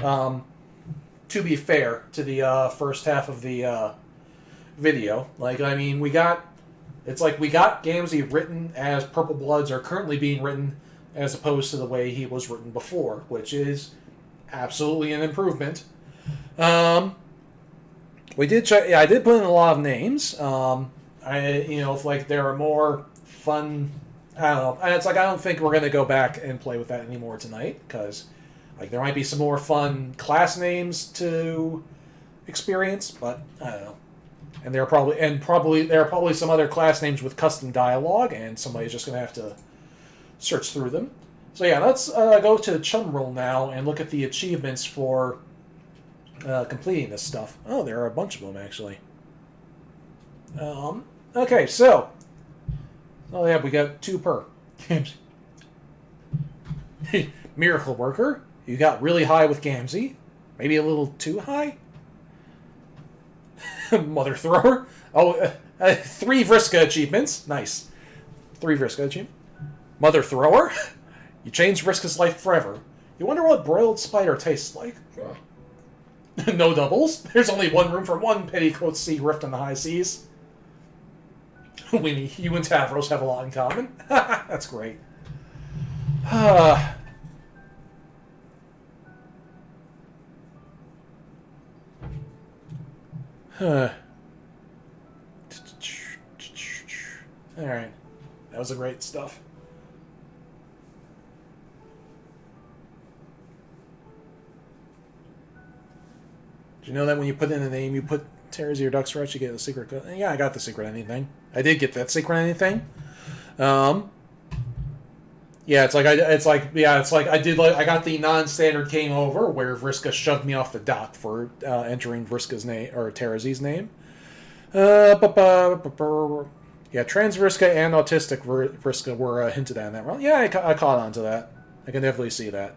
S1: To be fair to the first half of the video, like I mean, we got Gamzee written as Purple Bloods are currently being written, as opposed to the way he was written before, which is absolutely an improvement. We did check. Yeah, I did put in a lot of names. If like there are more fun. I don't know. And it's like I don't think we're gonna go back and play with that anymore tonight because, like, there might be some more fun class names to experience, but I don't know. And there are probably some other class names with custom dialogue, and somebody's just gonna have to search through them. So yeah, let's go to Chumroll now and look at the achievements for completing this stuff. Oh, there are a bunch of them actually. Okay, so. Oh yeah, we got 2 per. Miracle Worker. You got really high with Gamzee. Maybe a little too high? Mother Thrower. Oh, 3 Vriska achievements. Nice. 3 Vriska achievements. Mother Thrower? You changed Vriska's life forever. You wonder what broiled spider tastes like. No doubles. There's only one room for one petticoat sea rift in the high seas. Winnie, you and Tavros have a lot in common. That's great. Alright. That was a great stuff. Did you know that when you put in a name, you put Terra's Ear Ducks Rush, you get a secret code? Yeah, I got the secret anything. I did get that secret anything. Yeah, I got the non-standard game over where Vriska shoved me off the dock for entering Vriska's name or Terra's name. Yeah, trans Vriska and autistic Vriska were hinted at in that round. Yeah, I caught on to that. I can definitely see that.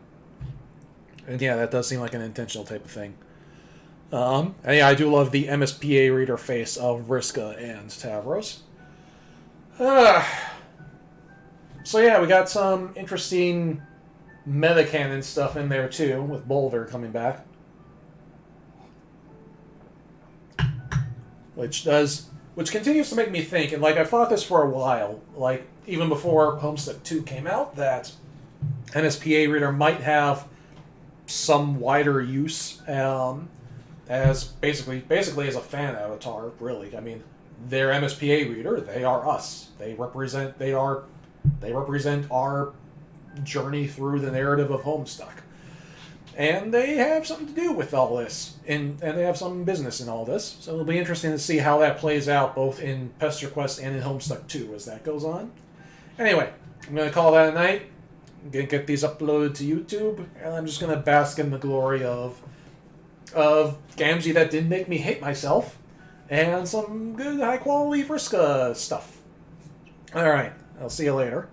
S1: And yeah, that does seem like an intentional type of thing. And yeah, I do love the MSPA reader face of Vriska and Tavros. So yeah, we got some interesting meta-canon stuff in there too, with Boulder coming back. Which continues to make me think, and like I've thought this for a while, like even before Homestuck 2 came out, that MSPA reader might have some wider use as basically as a fan avatar, really. I mean, their MSPA reader, they are us. They represent our journey through the narrative of Homestuck. And they have something to do with all this, and they have some business in all this. So it'll be interesting to see how that plays out, both in Pesterquest and in Homestuck 2 as that goes on. Anyway, I'm going to call that a night. I'm going to get these uploaded to YouTube, and I'm just going to bask in the glory of Gamgee that didn't make me hate myself, and some good high-quality Vriska stuff. Alright, I'll see you later.